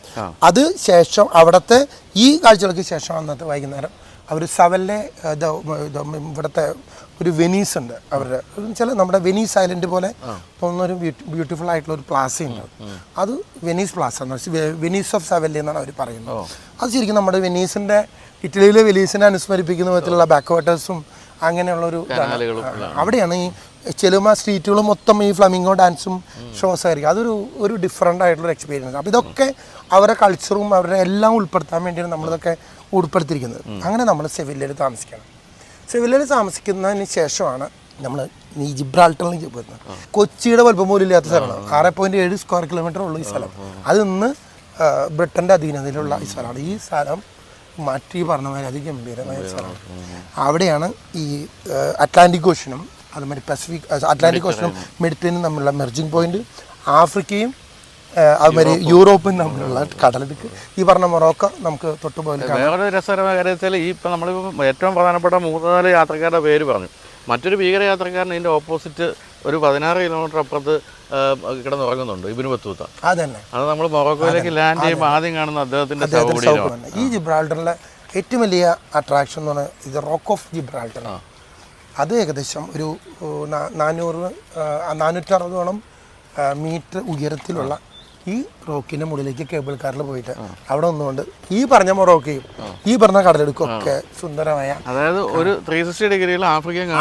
അത് ശേഷം അവിടുത്തെ ഈ കാഴ്ചകൾക്ക് ശേഷം അന്നത്തെ വൈകുന്നേരം അവർ സവല്ലെ ഇവിടുത്തെ ഒരു വെനീസ് ഉണ്ട് അവരുടെ വെച്ചാൽ നമ്മുടെ വെനീസ് ഐലൻഡ് പോലെ തോന്നുന്നൊരു ബ്യൂട്ടിഫുൾ ആയിട്ടുള്ള ഒരു പ്ലാസ ഉണ്ട്. അത് വെനീസ് പ്ലാസ എന്ന് വെച്ചാൽ വെനീസ് ഓഫ് സവല്ലെ എന്നാണ് അവർ പറയുന്നത്. അത് ശരിക്കും നമ്മുടെ വെനീസിൻ്റെ ഇറ്റലിയിലെ വെനീസിനെ അനുസ്മരിപ്പിക്കുന്ന വിധത്തിലുള്ള ബാക്ക് വാട്ടേഴ്സും അങ്ങനെയുള്ളൊരു അവിടെയാണ് ഈ ചെലുമ സ്ട്രീറ്റുകൾ മൊത്തം ഈ ഫ്ലമിംഗോ ഡാൻസും ഷോസ് ആയിരിക്കും. അതൊരു ഡിഫറെൻ്റ് ആയിട്ടുള്ള എക്സ്പീരിയൻസ്. അപ്പോൾ ഇതൊക്കെ അവരുടെ കൾച്ചറും അവരുടെ എല്ലാം ഉൾപ്പെടുത്താൻ വേണ്ടിയാണ് നമ്മളിതൊക്കെ ഉൾപ്പെടുത്തിയിരിക്കുന്നത്. അങ്ങനെ നമ്മൾ സെവില്ലയിൽ താമസിക്കണം. സെവില്ലയിൽ താമസിക്കുന്നതിന് ശേഷമാണ് നമ്മൾ ഈ ജിബ്രാൾട്ടറിലേക്ക് പോയിരുന്നത് കൊച്ചിയുടെ വലുപ്പം പോലും ഇല്ലാത്ത സ്ഥലമാണ്. 6.7 സ്ക്വയർ കിലോമീറ്റർ ഉള്ള ഈ സ്ഥലം. അത് ഇന്ന് ബ്രിട്ടൻ്റെ അധീനതയിലുള്ള ഈ സ്ഥലമാണ്. ഈ സ്ഥലം മാറ്റി പറഞ്ഞ മാതിരി അതിഗംഭീരമായ സ്ഥലമാണ്. അവിടെയാണ് ഈ അറ്റ്ലാന്റിക് ഓഷനും അതുമാതിരി അറ്റ്ലാന്റിക് ഓഷനും മെഡിറ്ററേനിയനും തമ്മിലുള്ള മെർജിങ് പോയിന്റ്, ആഫ്രിക്കയും അതുമാതിരി യൂറോപ്പും തമ്മിലുള്ള കടലിടുക്ക്. ഈ പറഞ്ഞ മൊറോക്കോ നമുക്ക് തൊട്ടുപോലെ. വേറൊരു രസകരമായ കാര്യം വെച്ചാൽ ഈ ഇപ്പം നമ്മളിപ്പോൾ ഏറ്റവും പ്രധാനപ്പെട്ട 3-4 യാത്രക്കാരുടെ പേര് പറഞ്ഞു. മറ്റൊരു ഭീകര യാത്രക്കാരൻ ഇതിൻ്റെ ഓപ്പോസിറ്റ് ഒരു 16 കിലോമീറ്റർ അപ്പുറത്ത് കിടന്നുറങ്ങുന്നുണ്ട്, ഇബ്നു ബത്തൂത്ത. അതന്നെ, അത് നമ്മൾ മൊറോക്കോയിലേക്ക് ലാൻഡ് ചെയ്യുമ്പോൾ ആദ്യം കാണുന്ന അദ്ദേഹത്തിൻ്റെ ശവകുടീരമാണ്. ഈ ജിബ്രാൾട്ടറിലെ ഏറ്റവും വലിയ അട്രാക്ഷൻ എന്ന് പറഞ്ഞാൽ ഇത് റോക്ക് ഓഫ് ജിബ്രാൾട്ടർ. അത് ഏകദേശം ഒരു 460 മീറ്റർ ഉയരത്തിലുള്ള ഈ റോക്കിൻ്റെ മുകളിലേക്ക് കേബിൾ കാറിൽ പോയിട്ട് അവിടെ ഒന്നുകൊണ്ട് ഈ പറഞ്ഞ മൊറോക്കയും ഈ പറഞ്ഞ കടലെടുക്കും ഒക്കെ സുന്ദരമായ, അതായത് ഒരു 360 ഡിഗ്രിയിൽ ആഫ്രിക്കയും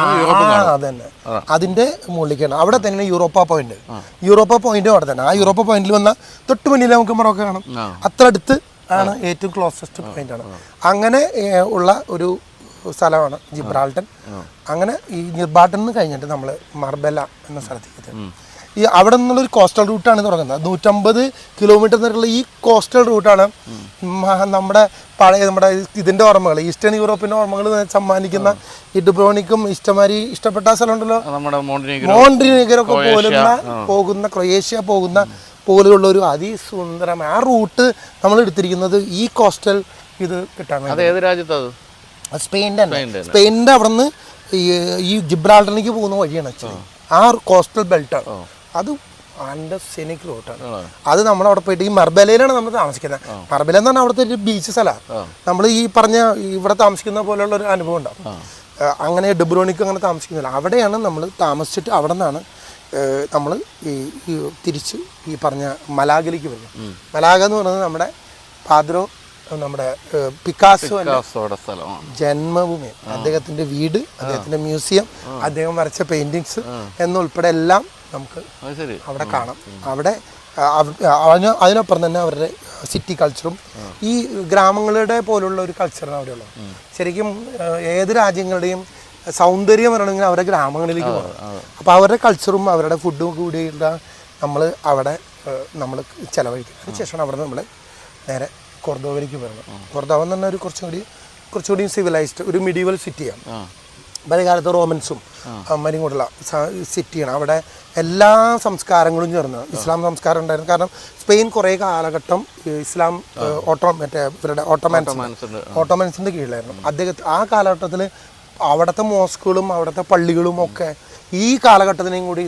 അതന്നെ അതിൻ്റെ മുകളിലേക്കാണ്. അവിടെ തന്നെ യൂറോപ്പ പോയിന്റ് അവിടെ തന്നെ. ആ യൂറോപ്പ പോയിന്റിൽ വന്ന തൊട്ട് മുന്നിൽ നമുക്ക് മൊറോക്ക കാണാം. അത്ര അടുത്ത് ആണ് ഏറ്റവും ക്ലോസസ്റ്റ് പോയിന്റ് ആണ്. അങ്ങനെ ഉള്ള ഒരു സ്ഥലമാണ് ജിബ്രാൾട്ടർ. അങ്ങനെ ഈ ജിബ്രാൾട്ടറിൽ നിന്ന് കഴിഞ്ഞിട്ട് നമ്മൾ മർബല എന്ന സ്ഥലത്തേക്ക് ഈ അവിടെ നിന്നുള്ളൊരു കോസ്റ്റൽ റൂട്ടാണ് തുടങ്ങുന്നത്. 150 കിലോമീറ്റർ വരെയുള്ള ഈ കോസ്റ്റൽ റൂട്ടാണ് നമ്മുടെ ഇതിൻ്റെ ഓർമ്മകൾ, ഈസ്റ്റേൺ യൂറോപ്പിൻ്റെ ഓർമ്മകൾ സമ്മാനിക്കുന്ന ഈ ഡുബ്രോനിക്കും ഇഷ്ടമാരി ഇഷ്ടപ്പെട്ട സ്ഥലമുണ്ടല്ലോ, മോണ്ടിനീഗ്രൊക്കെ പോകുന്ന ക്രൊയേഷ്യ പോകുന്ന പോലെയുള്ള ഒരു അതിസുന്ദരമായ ആ റൂട്ട് നമ്മൾ എടുത്തിരിക്കുന്നത് ഈ കോസ്റ്റൽ ഇത് കിട്ടാൻ. ഏത് രാജ്യത്തത്? സ്പെയിൻ്റെ അവിടെ നിന്ന് ഈ ജിബ്രാൾട്ടറിലേക്ക് പോകുന്ന വഴിയാണ് ആ കോസ്റ്റൽ ബെൽറ്റാണ്. അത് അതിൻ്റെ സെനിക് റൂട്ടാണ്. അത് നമ്മളവിടെ പോയിട്ട് ഈ മർബലയിലാണ് നമ്മൾ താമസിക്കുന്നത്. മർബല എന്ന് പറഞ്ഞാൽ അവിടുത്തെ ഒരു ബീച്ച് സ്ഥലമാണ്. നമ്മൾ ഈ പറഞ്ഞ ഇവിടെ താമസിക്കുന്ന പോലെയുള്ള ഒരു അനുഭവം ഉണ്ടാവും. അങ്ങനെ ഡുബ്രോനിക്ക് അങ്ങനെ താമസിക്കുന്നില്ല. അവിടെയാണ് നമ്മൾ താമസിച്ചിട്ട് അവിടെ നിന്നാണ് നമ്മൾ ഈ തിരിച്ച് ഈ പറഞ്ഞ മലാഗിലേക്ക് വരുന്നത്. മലാഗ എന്ന് പറയുന്നത് നമ്മുടെ പാദ്രോ, നമ്മുടെ പിക്കാസോയുടെ ജന്മഭൂമി, അദ്ദേഹത്തിന്റെ വീട്, അദ്ദേഹത്തിന്റെ മ്യൂസിയം, അദ്ദേഹം വരച്ച പെയിന്റിങ്സ് എന്നുൾപ്പെടെ എല്ലാം നമുക്ക് അവിടെ കാണാം. അവിടെ അതിനൊപ്പം തന്നെ അവരുടെ സിറ്റി കൾച്ചറും ഈ ഗ്രാമങ്ങളുടെ പോലുള്ള ഒരു കൾച്ചറാണ് അവിടെയുള്ളത്. ശരിക്കും ഏത് രാജ്യങ്ങളുടെയും സൗന്ദര്യം വരണമെങ്കിൽ അവരുടെ ഗ്രാമങ്ങളിലേക്ക് പോകണം. അപ്പോൾ അവരുടെ കൾച്ചറും അവരുടെ ഫുഡും കൂടിയുള്ള നമ്മൾ അവിടെ നമ്മൾ ചിലവഴിക്കും. അതിനുശേഷമാണ് അവിടെ നമ്മൾ നേരെ കൊർദോവയിലേക്ക് വരണം. കൊർദോവ എന്ന് പറഞ്ഞാൽ ഒരു കുറച്ചുകൂടി സിവിലൈസ്ഡ് ഒരു മിഡീവൽ സിറ്റിയാണ്. പഴയകാലത്ത് റോമൻസും അമ്മരും കൂടെയുള്ള സിറ്റിയാണ്. അവിടെ എല്ലാ സംസ്കാരങ്ങളും ചേർന്ന് ഇസ്ലാം സംസ്കാരം ഉണ്ടായിരുന്നു. കാരണം സ്പെയിൻ കുറേ കാലഘട്ടം ഇസ്ലാം ഇവരുടെ ഓട്ടോമൻസിൻ്റെ കീഴിലായിരുന്നു. ആ കാലഘട്ടത്തിൽ അവിടുത്തെ മോസ്കുകളും അവിടുത്തെ പള്ളികളും ഒക്കെ ഈ കാലഘട്ടത്തിനെയും കൂടി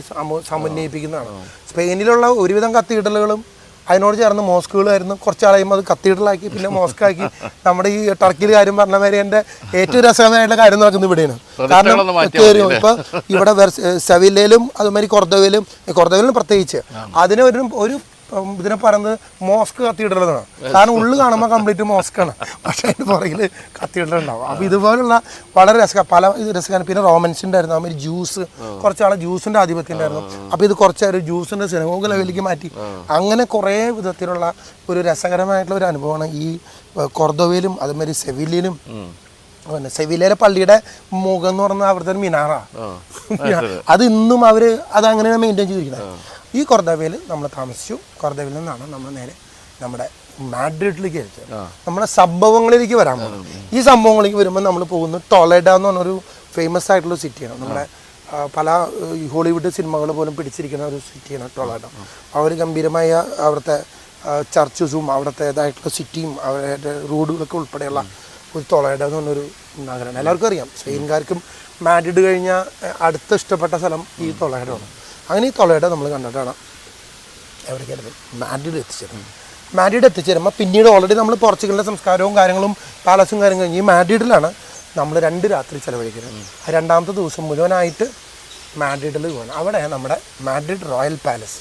സമന്വയിപ്പിക്കുന്നതാണ്. സ്പെയിനിലുള്ള ഒരുവിധം കത്തീഡ്രലുകളും അതിനോട് ചേർന്ന് മോസ്കുകളായിരുന്നു. കുറച്ചാളായും അത് കത്തീഡ്രലാക്കി, പിന്നെ മോസ്കാക്കി. നമ്മുടെ ഈ ടർക്കിയിൽ കാര്യം പറഞ്ഞ മാതിരി എൻ്റെ ഏറ്റവും രസകരമായിട്ടുള്ള കാര്യം നടക്കുന്നത് ഇവിടെയാണ്. കാരണം ഇപ്പോൾ ഇവിടെ സെവില്ലയിലും അതുമാതിരി കൊർദോവയിലും പ്രത്യേകിച്ച് അതിന് ഒരു ഇതിനെ പറയുന്നത് മോസ്ക് കത്തീഡ്രൽ എന്നാണ്. കാരണം ഉള്ളു കാണുമ്പോൾ കംപ്ലീറ്റ് മോസ്കാണ്, പക്ഷേ അതിൻ്റെ പുറകിൽ കത്തീഡ്രൽ ഉണ്ടാവും. അപ്പോൾ ഇതുപോലുള്ള വളരെ രസകരം. പിന്നെ റോമൻസിൻ്റെ ആയിരുന്നു, അതുമാതിരി ജ്യൂസ്, കുറച്ചാളെ ജ്യൂസിൻ്റെ ആധിപത്യം ഉണ്ടായിരുന്നു. അപ്പോൾ ഇത് കുറച്ചൊരു ജ്യൂസിൻ്റെ സിനഗോഗ് ലെവലിലേക്ക് മാറ്റി. അങ്ങനെ കുറേ വിധത്തിലുള്ള ഒരു രസകരമായിട്ടുള്ള ഒരു അനുഭവമാണ് ഈ കൊർദോവയിലും അതുമാതിരി സെവില്ലയിലും. പിന്നെ സെവില്ലയിലെ പള്ളിയുടെ മുഖം എന്ന് പറഞ്ഞാൽ അവിടുത്തെ ഒരു മിനാറാണ്. അത് ഇന്നും അവർ അതങ്ങനെയാണ് മെയിൻറ്റെയിൻ ചെയ്തിരിക്കുന്നത്. ഈ കൊർദോവയിൽ നമ്മൾ താമസിച്ചു. കൊർദോവയിൽ നിന്നാണ് നമ്മൾ നേരെ നമ്മുടെ മാഡ്രിഡിലേക്ക് എത്തിയത്. നമ്മുടെ സംഭവങ്ങളിലേക്ക് വരാൻ പോകും. ഈ സംഭവങ്ങളിലേക്ക് വരുമ്പോൾ നമ്മൾ പോകുന്നത് ടൊളേഡോ എന്ന് പറഞ്ഞൊരു ഫേമസ് ആയിട്ടുള്ള സിറ്റിയാണ്. നമ്മുടെ പല ഹോളിവുഡ് സിനിമകൾ പോലും പിടിച്ചിരിക്കുന്ന ഒരു സിറ്റിയാണ് ടൊളേഡോ. അവർ ഗംഭീരമായ അവിടുത്തെ ചർച്ചസും അവിടുത്തേതായിട്ടുള്ള സിറ്റിയും അവരുടെ റോഡുകളൊക്കെ ഉൾപ്പെടെയുള്ള ഒരു ടൊളേഡോ എന്ന് പറഞ്ഞൊരു നഗരമാണ്. എല്ലാവർക്കും അറിയാം. സ്പെയിൻകാർക്കും മാഡ്രിഡ് കഴിഞ്ഞാൽ അടുത്ത ഇഷ്ടപ്പെട്ട സ്ഥലം ഈ ടൊളേഡോ ആണ്. അങ്ങനെ ഈ ടൊളേഡോ നമ്മൾ കണ്ടിട്ടാണ് എവിടേക്കായിരുന്നു മാഡ്രിഡ് എത്തിച്ചേരുമ്പോൾ പിന്നീട് ഓൾറെഡി നമ്മൾ പോർച്ചുഗലിൻ്റെ സംസ്കാരവും കാര്യങ്ങളും പാലസും കാര്യം കഴിഞ്ഞ് ഈ മാഡ്രിഡിലാണ് നമ്മൾ 2 രാത്രി ചിലവഴിക്കുന്നത്. രണ്ടാമത്തെ ദിവസം മുഴുവനായിട്ട് മാഡ്രിഡിൽ പോകണം. അവിടെ നമ്മുടെ മാഡ്രിഡ് റോയൽ പാലസ്,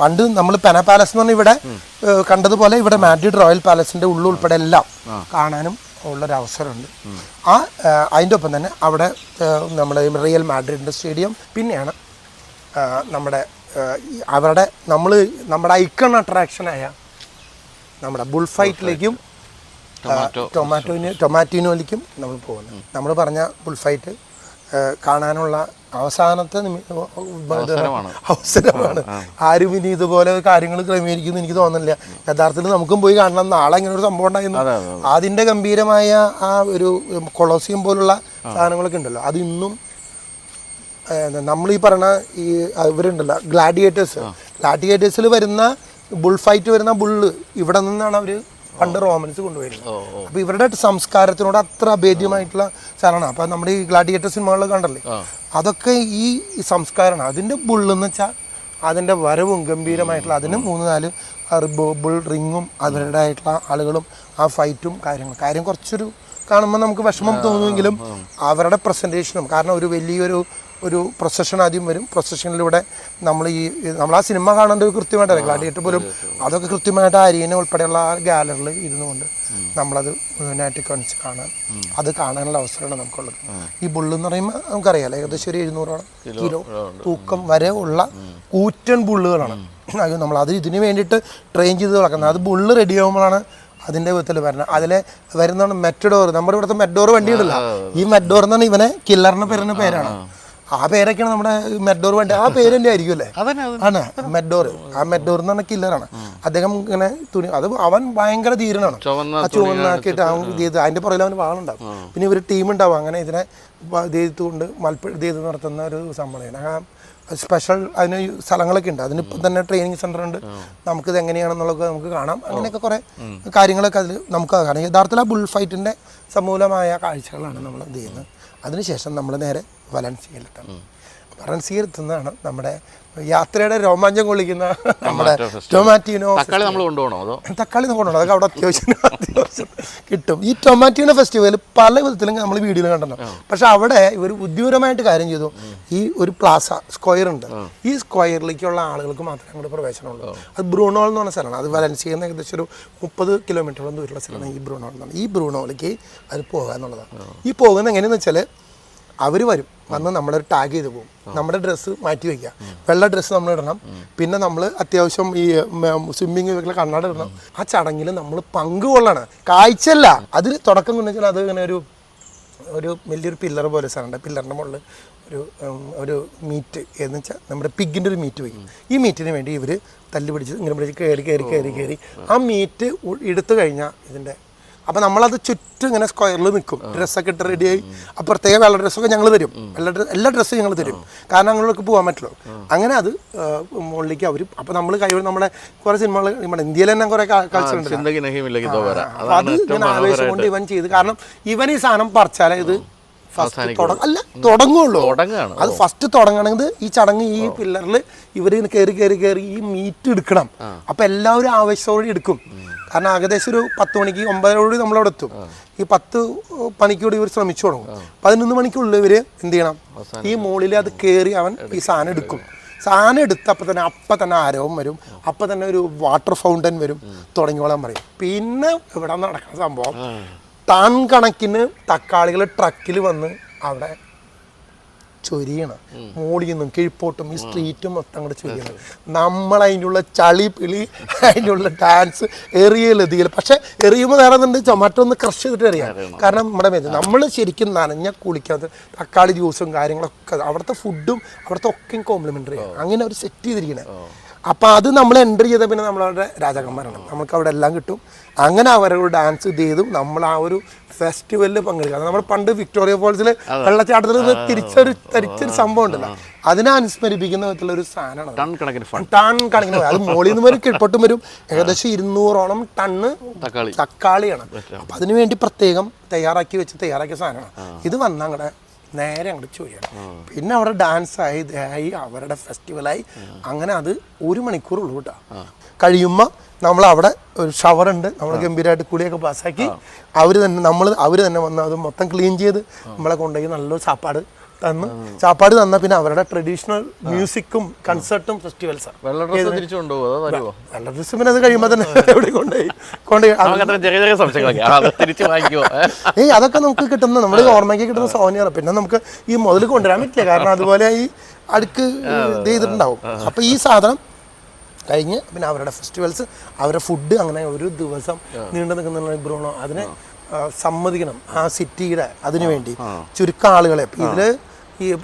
പണ്ട് നമ്മൾ പെന പാലസ് എന്ന് പറഞ്ഞാൽ ഇവിടെ കണ്ടതുപോലെ ഇവിടെ മാഡ്രിഡ് റോയൽ പാലസിൻ്റെ ഉൾപ്പെടെ എല്ലാം കാണാനും ഉള്ളൊരവസരമുണ്ട്. അതിൻ്റെ ഒപ്പം തന്നെ അവിടെ നമ്മുടെ റിയൽ മാഡ്രിഡിൻ്റെ സ്റ്റേഡിയം, പിന്നെയാണ് നമ്മുടെ ഐക്കൺ അട്രാക്ഷനായ നമ്മുടെ ബുൾ ഫൈറ്റിലേക്കും ടൊമാറ്റോയിനോയിലേക്കും നമ്മൾ പോകുന്നത്. നമ്മൾ പറഞ്ഞ ബുൾ ഫൈറ്റ് കാണാനുള്ള അവസാനത്തെ അവസരമാണ്. ആരും ഇനി ഇതുപോലെ കാര്യങ്ങൾ ക്രമീകരിക്കുന്നു എനിക്ക് തോന്നുന്നില്ല. യഥാർത്ഥത്തിൽ നമുക്കും പോയി കാണണം. നാളെ ഇങ്ങനെ ഒരു സംഭവം ഉണ്ടായിരുന്നു. അതിൻ്റെ ഗംഭീരമായ ആ ഒരു കൊളോസിയം പോലുള്ള സാധനങ്ങളൊക്കെ ഉണ്ടല്ലോ, അത് ഇന്നും നമ്മൾ ഈ പറഞ്ഞ ഈ ഇവരുണ്ടല്ലോ ഗ്ലാഡിയേറ്റേഴ്സിൽ വരുന്ന ബുൾ ഫൈറ്റ് വരുന്ന ബുള്ള് ഇവിടെ നിന്നാണ് അവർ പണ്ട് റോമൻസ് കൊണ്ടുവരുന്നത്. അപ്പോൾ ഇവരുടെ സംസ്കാരത്തിനോട് അത്ര അഭേദ്യമായിട്ടുള്ള സാധനമാണ്. അപ്പോൾ നമ്മുടെ ഈ ഗ്ലാഡിയേറ്റർ സിനിമകളിൽ കണ്ടല്ലേ, അതൊക്കെ ഈ സംസ്കാരമാണ്. അതിൻ്റെ ബുള്ളെന്ന് വെച്ചാൽ അതിൻ്റെ വരവും ഗംഭീരമായിട്ടുള്ള അതിന് 3-4 ബുൾ റിങ്ങും അവരുടെ ആയിട്ടുള്ള ആളുകളും ആ ഫൈറ്റും കാര്യം കുറച്ചൊരു കാണുമ്പോൾ നമുക്ക് വിഷമം തോന്നുമെങ്കിലും അവരുടെ പ്രസൻറ്റേഷനും, കാരണം ഒരു വലിയൊരു പ്രൊസഷൻ ആദ്യം വരും. പ്രൊസഷനിലൂടെ നമ്മൾ ആ സിനിമ കാണേണ്ട ഒരു കൃത്യമായിട്ടല്ല, ഗ്ലാഡിയേറ്റർ പോലും അതൊക്കെ കൃത്യമായിട്ട് അരീന ഉൾപ്പെടെയുള്ള ആ ഗാലറിയിൽ ഇരുന്നുകൊണ്ട് നമ്മളത് മുഴുവനായിട്ട് അത് കാണാനുള്ള അവസരമാണ് നമുക്കുള്ളത്. ഈ ബുള്ളെന്ന് പറയുമ്പോൾ നമുക്കറിയാലോ ഏകദേശം ഒരു 700 കിലോ തൂക്കം വരെ ഉള്ള കൂറ്റൻ ബുള്ളുകളാണ്. അത് നമ്മൾ ഇതിന് വേണ്ടിയിട്ട് ട്രെയിൻ ചെയ്ത് നടക്കുന്നത്. അത് ബുള്ള് റെഡി ആകുമ്പോഴാണ് അതിൻ്റെ വിധത്തിൽ വരുന്നത്. അതിലെ വരുന്നതാണ് മെറ്റഡോർ. നമ്മുടെ ഇവിടുത്തെ മെറ്റഡോർ വണ്ടിയുണ്ടല്ലോ, ഈ മെറ്റഡോർ എന്നാണ് ഇവനെ കില്ലറിന് പേരുന്ന പേരാണ്. ആ പേരൊക്കെയാണ് നമ്മുടെ മെറ്റഡോർ വണ്ടി. ആ പേര് തന്നെ ആയിരിക്കും അല്ലേ? ആണ് മെറ്റഡോർ. ആ മെറ്റഡോർ എന്ന് പറഞ്ഞ കില്ലറാണ്. അദ്ദേഹം ഇങ്ങനെ തുണി, അത് അവൻ ഭയങ്കര ധീരനാണ്. ആ ചുവന്നാക്കിയിട്ട് അവൻ ചെയ്ത് അതിൻ്റെ പുറകിൽ അവന് വാളുണ്ടാവും. പിന്നെ ഇവർ ടീം ഉണ്ടാവും. അങ്ങനെ ഇതിനെ ചെയ്തുകൊണ്ട് ചെയ്ത് നടത്തുന്ന ഒരു സംഭവമാണ്. ആ സ്പെഷ്യൽ അതിന് സ്ഥലങ്ങളൊക്കെ ഉണ്ട്. അതിനിപ്പം തന്നെ ട്രെയിനിങ് സെൻ്റർ ഉണ്ട്. നമുക്കിത് എങ്ങനെയാണെന്നുള്ളത് നമുക്ക് കാണാം. അങ്ങനെയൊക്കെ കുറേ കാര്യങ്ങളൊക്കെ അതിൽ നമുക്ക് കാണാം. യഥാർത്ഥത്തിൽ ആ ബുൾ ഫൈറ്റിൻ്റെ സമൂലമായ കാഴ്ചകളാണ് നമ്മൾ ഇത് ചെയ്യുന്നത്. അതിനുശേഷം നമ്മൾ നേരെ വലൻസിയയിലെത്താണ്. വലൻസിയയിലെത്തുന്നതാണ് നമ്മുടെ യാത്രയുടെ രോമാഞ്ചം കൊള്ളിക്കുന്ന നമ്മുടെ ടൊമാറ്റീനോ. തക്കാളി നമ്മൾ കൊണ്ടുപോകണോ? തക്കാളി കൊണ്ടുപോകണം. അതൊക്കെ അവിടെ അത്യാവശ്യം കിട്ടും. ഈ ടൊമാറ്റീനോ ഫെസ്റ്റിവൽ പല വിധത്തിലും നമ്മൾ വീഡിയോയിൽ കണ്ടിട്ടുണ്ട്. പക്ഷെ അവിടെ ഇവർ ഉദ്യോഗമായിട്ട് കാര്യം ചെയ്തു. ഈ ഒരു പ്ലാസ സ്ക്വയർ ഉണ്ട്. ഈ സ്ക്വയറിലേക്കുള്ള ആളുകൾക്ക് മാത്രമേ അങ്ങോട്ട് പ്രവേശനമുള്ളൂ. അത് ബ്രൂണോൾ എന്ന് പറഞ്ഞ സ്ഥലമാണ്. അത് വലൻസിയയിൽ നിന്ന് ഏകദേശം ഒരു 30 കിലോമീറ്ററോളം ദൂരമുള്ള സ്ഥലമാണ് ഈ ബ്രൂണോൾ എന്ന് പറഞ്ഞാൽ. ഈ ബ്രൂണോയിലേക്ക് അത് പോകുക എന്നുള്ളതാണ്. ഈ പോകുന്നത് എങ്ങനെയാണെന്ന് വെച്ചാൽ അവർ വന്ന് നമ്മളൊരു ടാഗ് ചെയ്ത് പോകും. നമ്മുടെ ഡ്രസ്സ് മാറ്റി വയ്ക്കുക, വെള്ള ഡ്രസ്സ് നമ്മൾ ഇടണം. പിന്നെ നമ്മൾ അത്യാവശ്യം ഈ സ്വിമ്മിങ് കണ്ണാട ഇടണം. ആ ചടങ്ങിൽ നമ്മൾ പങ്കുകൊള്ളണം, കാഴ്ചയല്ല. അതിൽ തുടക്കം കൊണ്ട് വെച്ചാൽ അത് ഇങ്ങനെ ഒരു വലിയൊരു പില്ലർ പോലെ സാധനം. പില്ലറിൻ്റെ മുകളിൽ ഒരു മീറ്റ് എന്ന് വെച്ചാൽ നമ്മുടെ പിഗിൻ്റെ ഒരു മീറ്റ് വയ്ക്കും. ഈ മീറ്റിന് വേണ്ടി ഇവർ തല്ലി പിടിച്ച് ഇങ്ങനെ പിടിച്ച് കയറി ആ മീറ്റ് എടുത്തു കഴിഞ്ഞാൽ ഇതിൻ്റെ അപ്പോൾ നമ്മളത് ചുറ്റും ഇങ്ങനെ സ്ക്വയറിൽ നിൽക്കും. ഡ്രസ്സൊക്കെ ഇട്ട് റെഡിയായി. അപ്പോൾ പ്രത്യേക വെള്ള ഡ്രസ്സൊക്കെ ഞങ്ങൾ തരും. എല്ലാ ഡ്രസ്സും ഞങ്ങൾ തരും. കാരണം അങ്ങനെയൊക്കെ പോകാൻ പറ്റുള്ളൂ. അങ്ങനെ അത് മുകളിലേക്ക് അവരും. അപ്പോൾ നമ്മൾ കഴിവ് നമ്മുടെ കുറേ സിനിമകൾ നമ്മുടെ ഇന്ത്യയിൽ തന്നെ കുറേ കളിച്ചിട്ടുണ്ട്. അത് ഇങ്ങനെ ആവേശം കൊണ്ട് ഇവൻ ചെയ്ത്, കാരണം ഇവൻ ഈ സാധനം പറിച്ചാലേ ഇത് തുടങ്ങുള്ളൂ. അത് ഫസ്റ്റ് തുടങ്ങണമെങ്കിൽ ഈ ചടങ്ങ് ഈ പില്ലറിൽ ഇവർ കയറി ഈ മീറ്റ് എടുക്കണം. അപ്പം എല്ലാവരും ആവേശത്തോടെ എടുക്കും. കാരണം ഏകദേശം ഒരു 10 മണിക്ക് 9 നമ്മളവിടെ എത്തും. ഈ 10 മണിക്കൂടി ഇവർ ശ്രമിച്ചു തുടങ്ങും. 11 മണിക്കുള്ളിൽ ഇവർ എന്ത് ചെയ്യണം, ഈ മുകളിൽ അത് കയറി അവൻ ഈ സാധനം എടുക്കും. സാധനം എടുത്ത് അപ്പം തന്നെ ആരവം വരും. അപ്പം തന്നെ ഒരു വാട്ടർ ഫൗണ്ടൻ വരും. തുടങ്ങിക്കോളാൻ പറയും. പിന്നെ ഇവിടെ നടക്കുന്ന സംഭവം, ടൺ കണക്കിന് തക്കാളികൾ ട്രക്കിൽ വന്ന് അവിടെ ചൊരിയണം. മോളിൽ നിന്നും കിഴിപ്പോട്ടും ഈ സ്ട്രീറ്റും മൊത്തം അങ്ങോട്ട് ചൊരിയണം. നമ്മൾ അതിൻ്റെ ഉള്ള ചളി പിളി, അതിൻ്റെ ഉള്ള ഡാൻസ്, എറിയൽ. പക്ഷെ എറിയുമ്പോൾ വേറെ എന്തുണ്ട്, ചൊമാറ്റോ ക്രഷ് ചെയ്തിട്ട് എറിയാം. കാരണം നമ്മൾ ശരിക്കും നനഞ്ഞ കുളിക്കാത്ത തക്കാളി ജ്യൂസും കാര്യങ്ങളൊക്കെ അവിടുത്തെ ഫുഡും അവിടുത്തെ ഒക്കെയും കോംപ്ലിമെൻ്ററി ആണ്. അങ്ങനെ അവർ സെറ്റ് ചെയ്തിരിക്കണേ. അപ്പം അത് നമ്മൾ എൻ്റർ ചെയ്ത പിന്നെ നമ്മളവിടെ രാജാക്കന്മാരാണ്. നമുക്ക് അവിടെ എല്ലാം കിട്ടും. അങ്ങനെ അവരോട് ഡാൻസ് ചെയ്തും നമ്മൾ ആ ഒരു ഫെസ്റ്റിവലിൽ പങ്കെടുക്കുക. നമ്മൾ പണ്ട് വിക്ടോറിയ ഫോൾസിൽ വെള്ളച്ചാട്ടത്തിൽ തരിച്ചൊരു സംഭവം ഉണ്ടല്ലോ, അതിനെ അനുസ്മരിപ്പിക്കുന്ന വിധത്തിലുള്ള ഒരു സാധനമാണ്. ടൺ കണക്കിന് അത് മോളിൽ നിന്ന് വരും, കിഴപ്പോട്ടും വരും. ഏകദേശം 200ഓളം ടണ്ണ് തക്കാളിയാണ്. അപ്പം അതിനു വേണ്ടി പ്രത്യേകം തയ്യാറാക്കിയ സാധനമാണ്. ഇത് വന്നാൽ അങ്ങടെ നേരെ അങ്ങോട്ട് ചൊരിയണം. പിന്നെ അവിടെ ഡാൻസായി അവരുടെ ഫെസ്റ്റിവലായി. അങ്ങനെ അത് 1 മണിക്കൂറുള്ളൂ കേട്ടോ. കഴിയുമ്പോൾ നമ്മളവിടെ ഒരു ഷവറുണ്ട്. നമ്മൾ ഗംഭീരമായിട്ട് കുളിയൊക്കെ പാസ്സാക്കി അവർ തന്നെ വന്ന് അത് മൊത്തം ക്ലീൻ ചെയ്ത് നമ്മളെ കൊണ്ടുപോയി നല്ലൊരു ചാപ്പാട് തന്ന പിന്നെ അവരുടെ ട്രഡീഷണൽ മ്യൂസിക്കും കൺസേർട്ടും ഫെസ്റ്റിവൽസാണ്. വെള്ള ഡ്രസ്സ് പിന്നെ അത് കഴിയുമ്പോൾ തന്നെ എവിടെ കൊണ്ടുപോയി അതൊക്കെ നമുക്ക് കിട്ടുന്ന നമ്മുടെ ഓർമ്മയ്ക്ക് കിട്ടുന്ന സോനിയാണ്. പിന്നെ നമുക്ക് ഈ മുതൽ കൊണ്ടുവരാൻ പറ്റില്ല, കാരണം അതുപോലെ ഈ അടുക്ക് ഇത് ചെയ്തിട്ടുണ്ടാവും. അപ്പോൾ ഈ സാധനം കഴിഞ്ഞ് പിന്നെ അവരുടെ ഫെസ്റ്റിവൽസ്, അവരുടെ ഫുഡ്, അങ്ങനെ ഒരു ദിവസം നീണ്ടു നിൽക്കുന്ന ബ്രൂണോ അതിനെ സമ്മതിക്കണം. ആ സിറ്റിയുടെ അതിനു വേണ്ടി ചുരുക്കം ആളുകളെ ഇതിൽ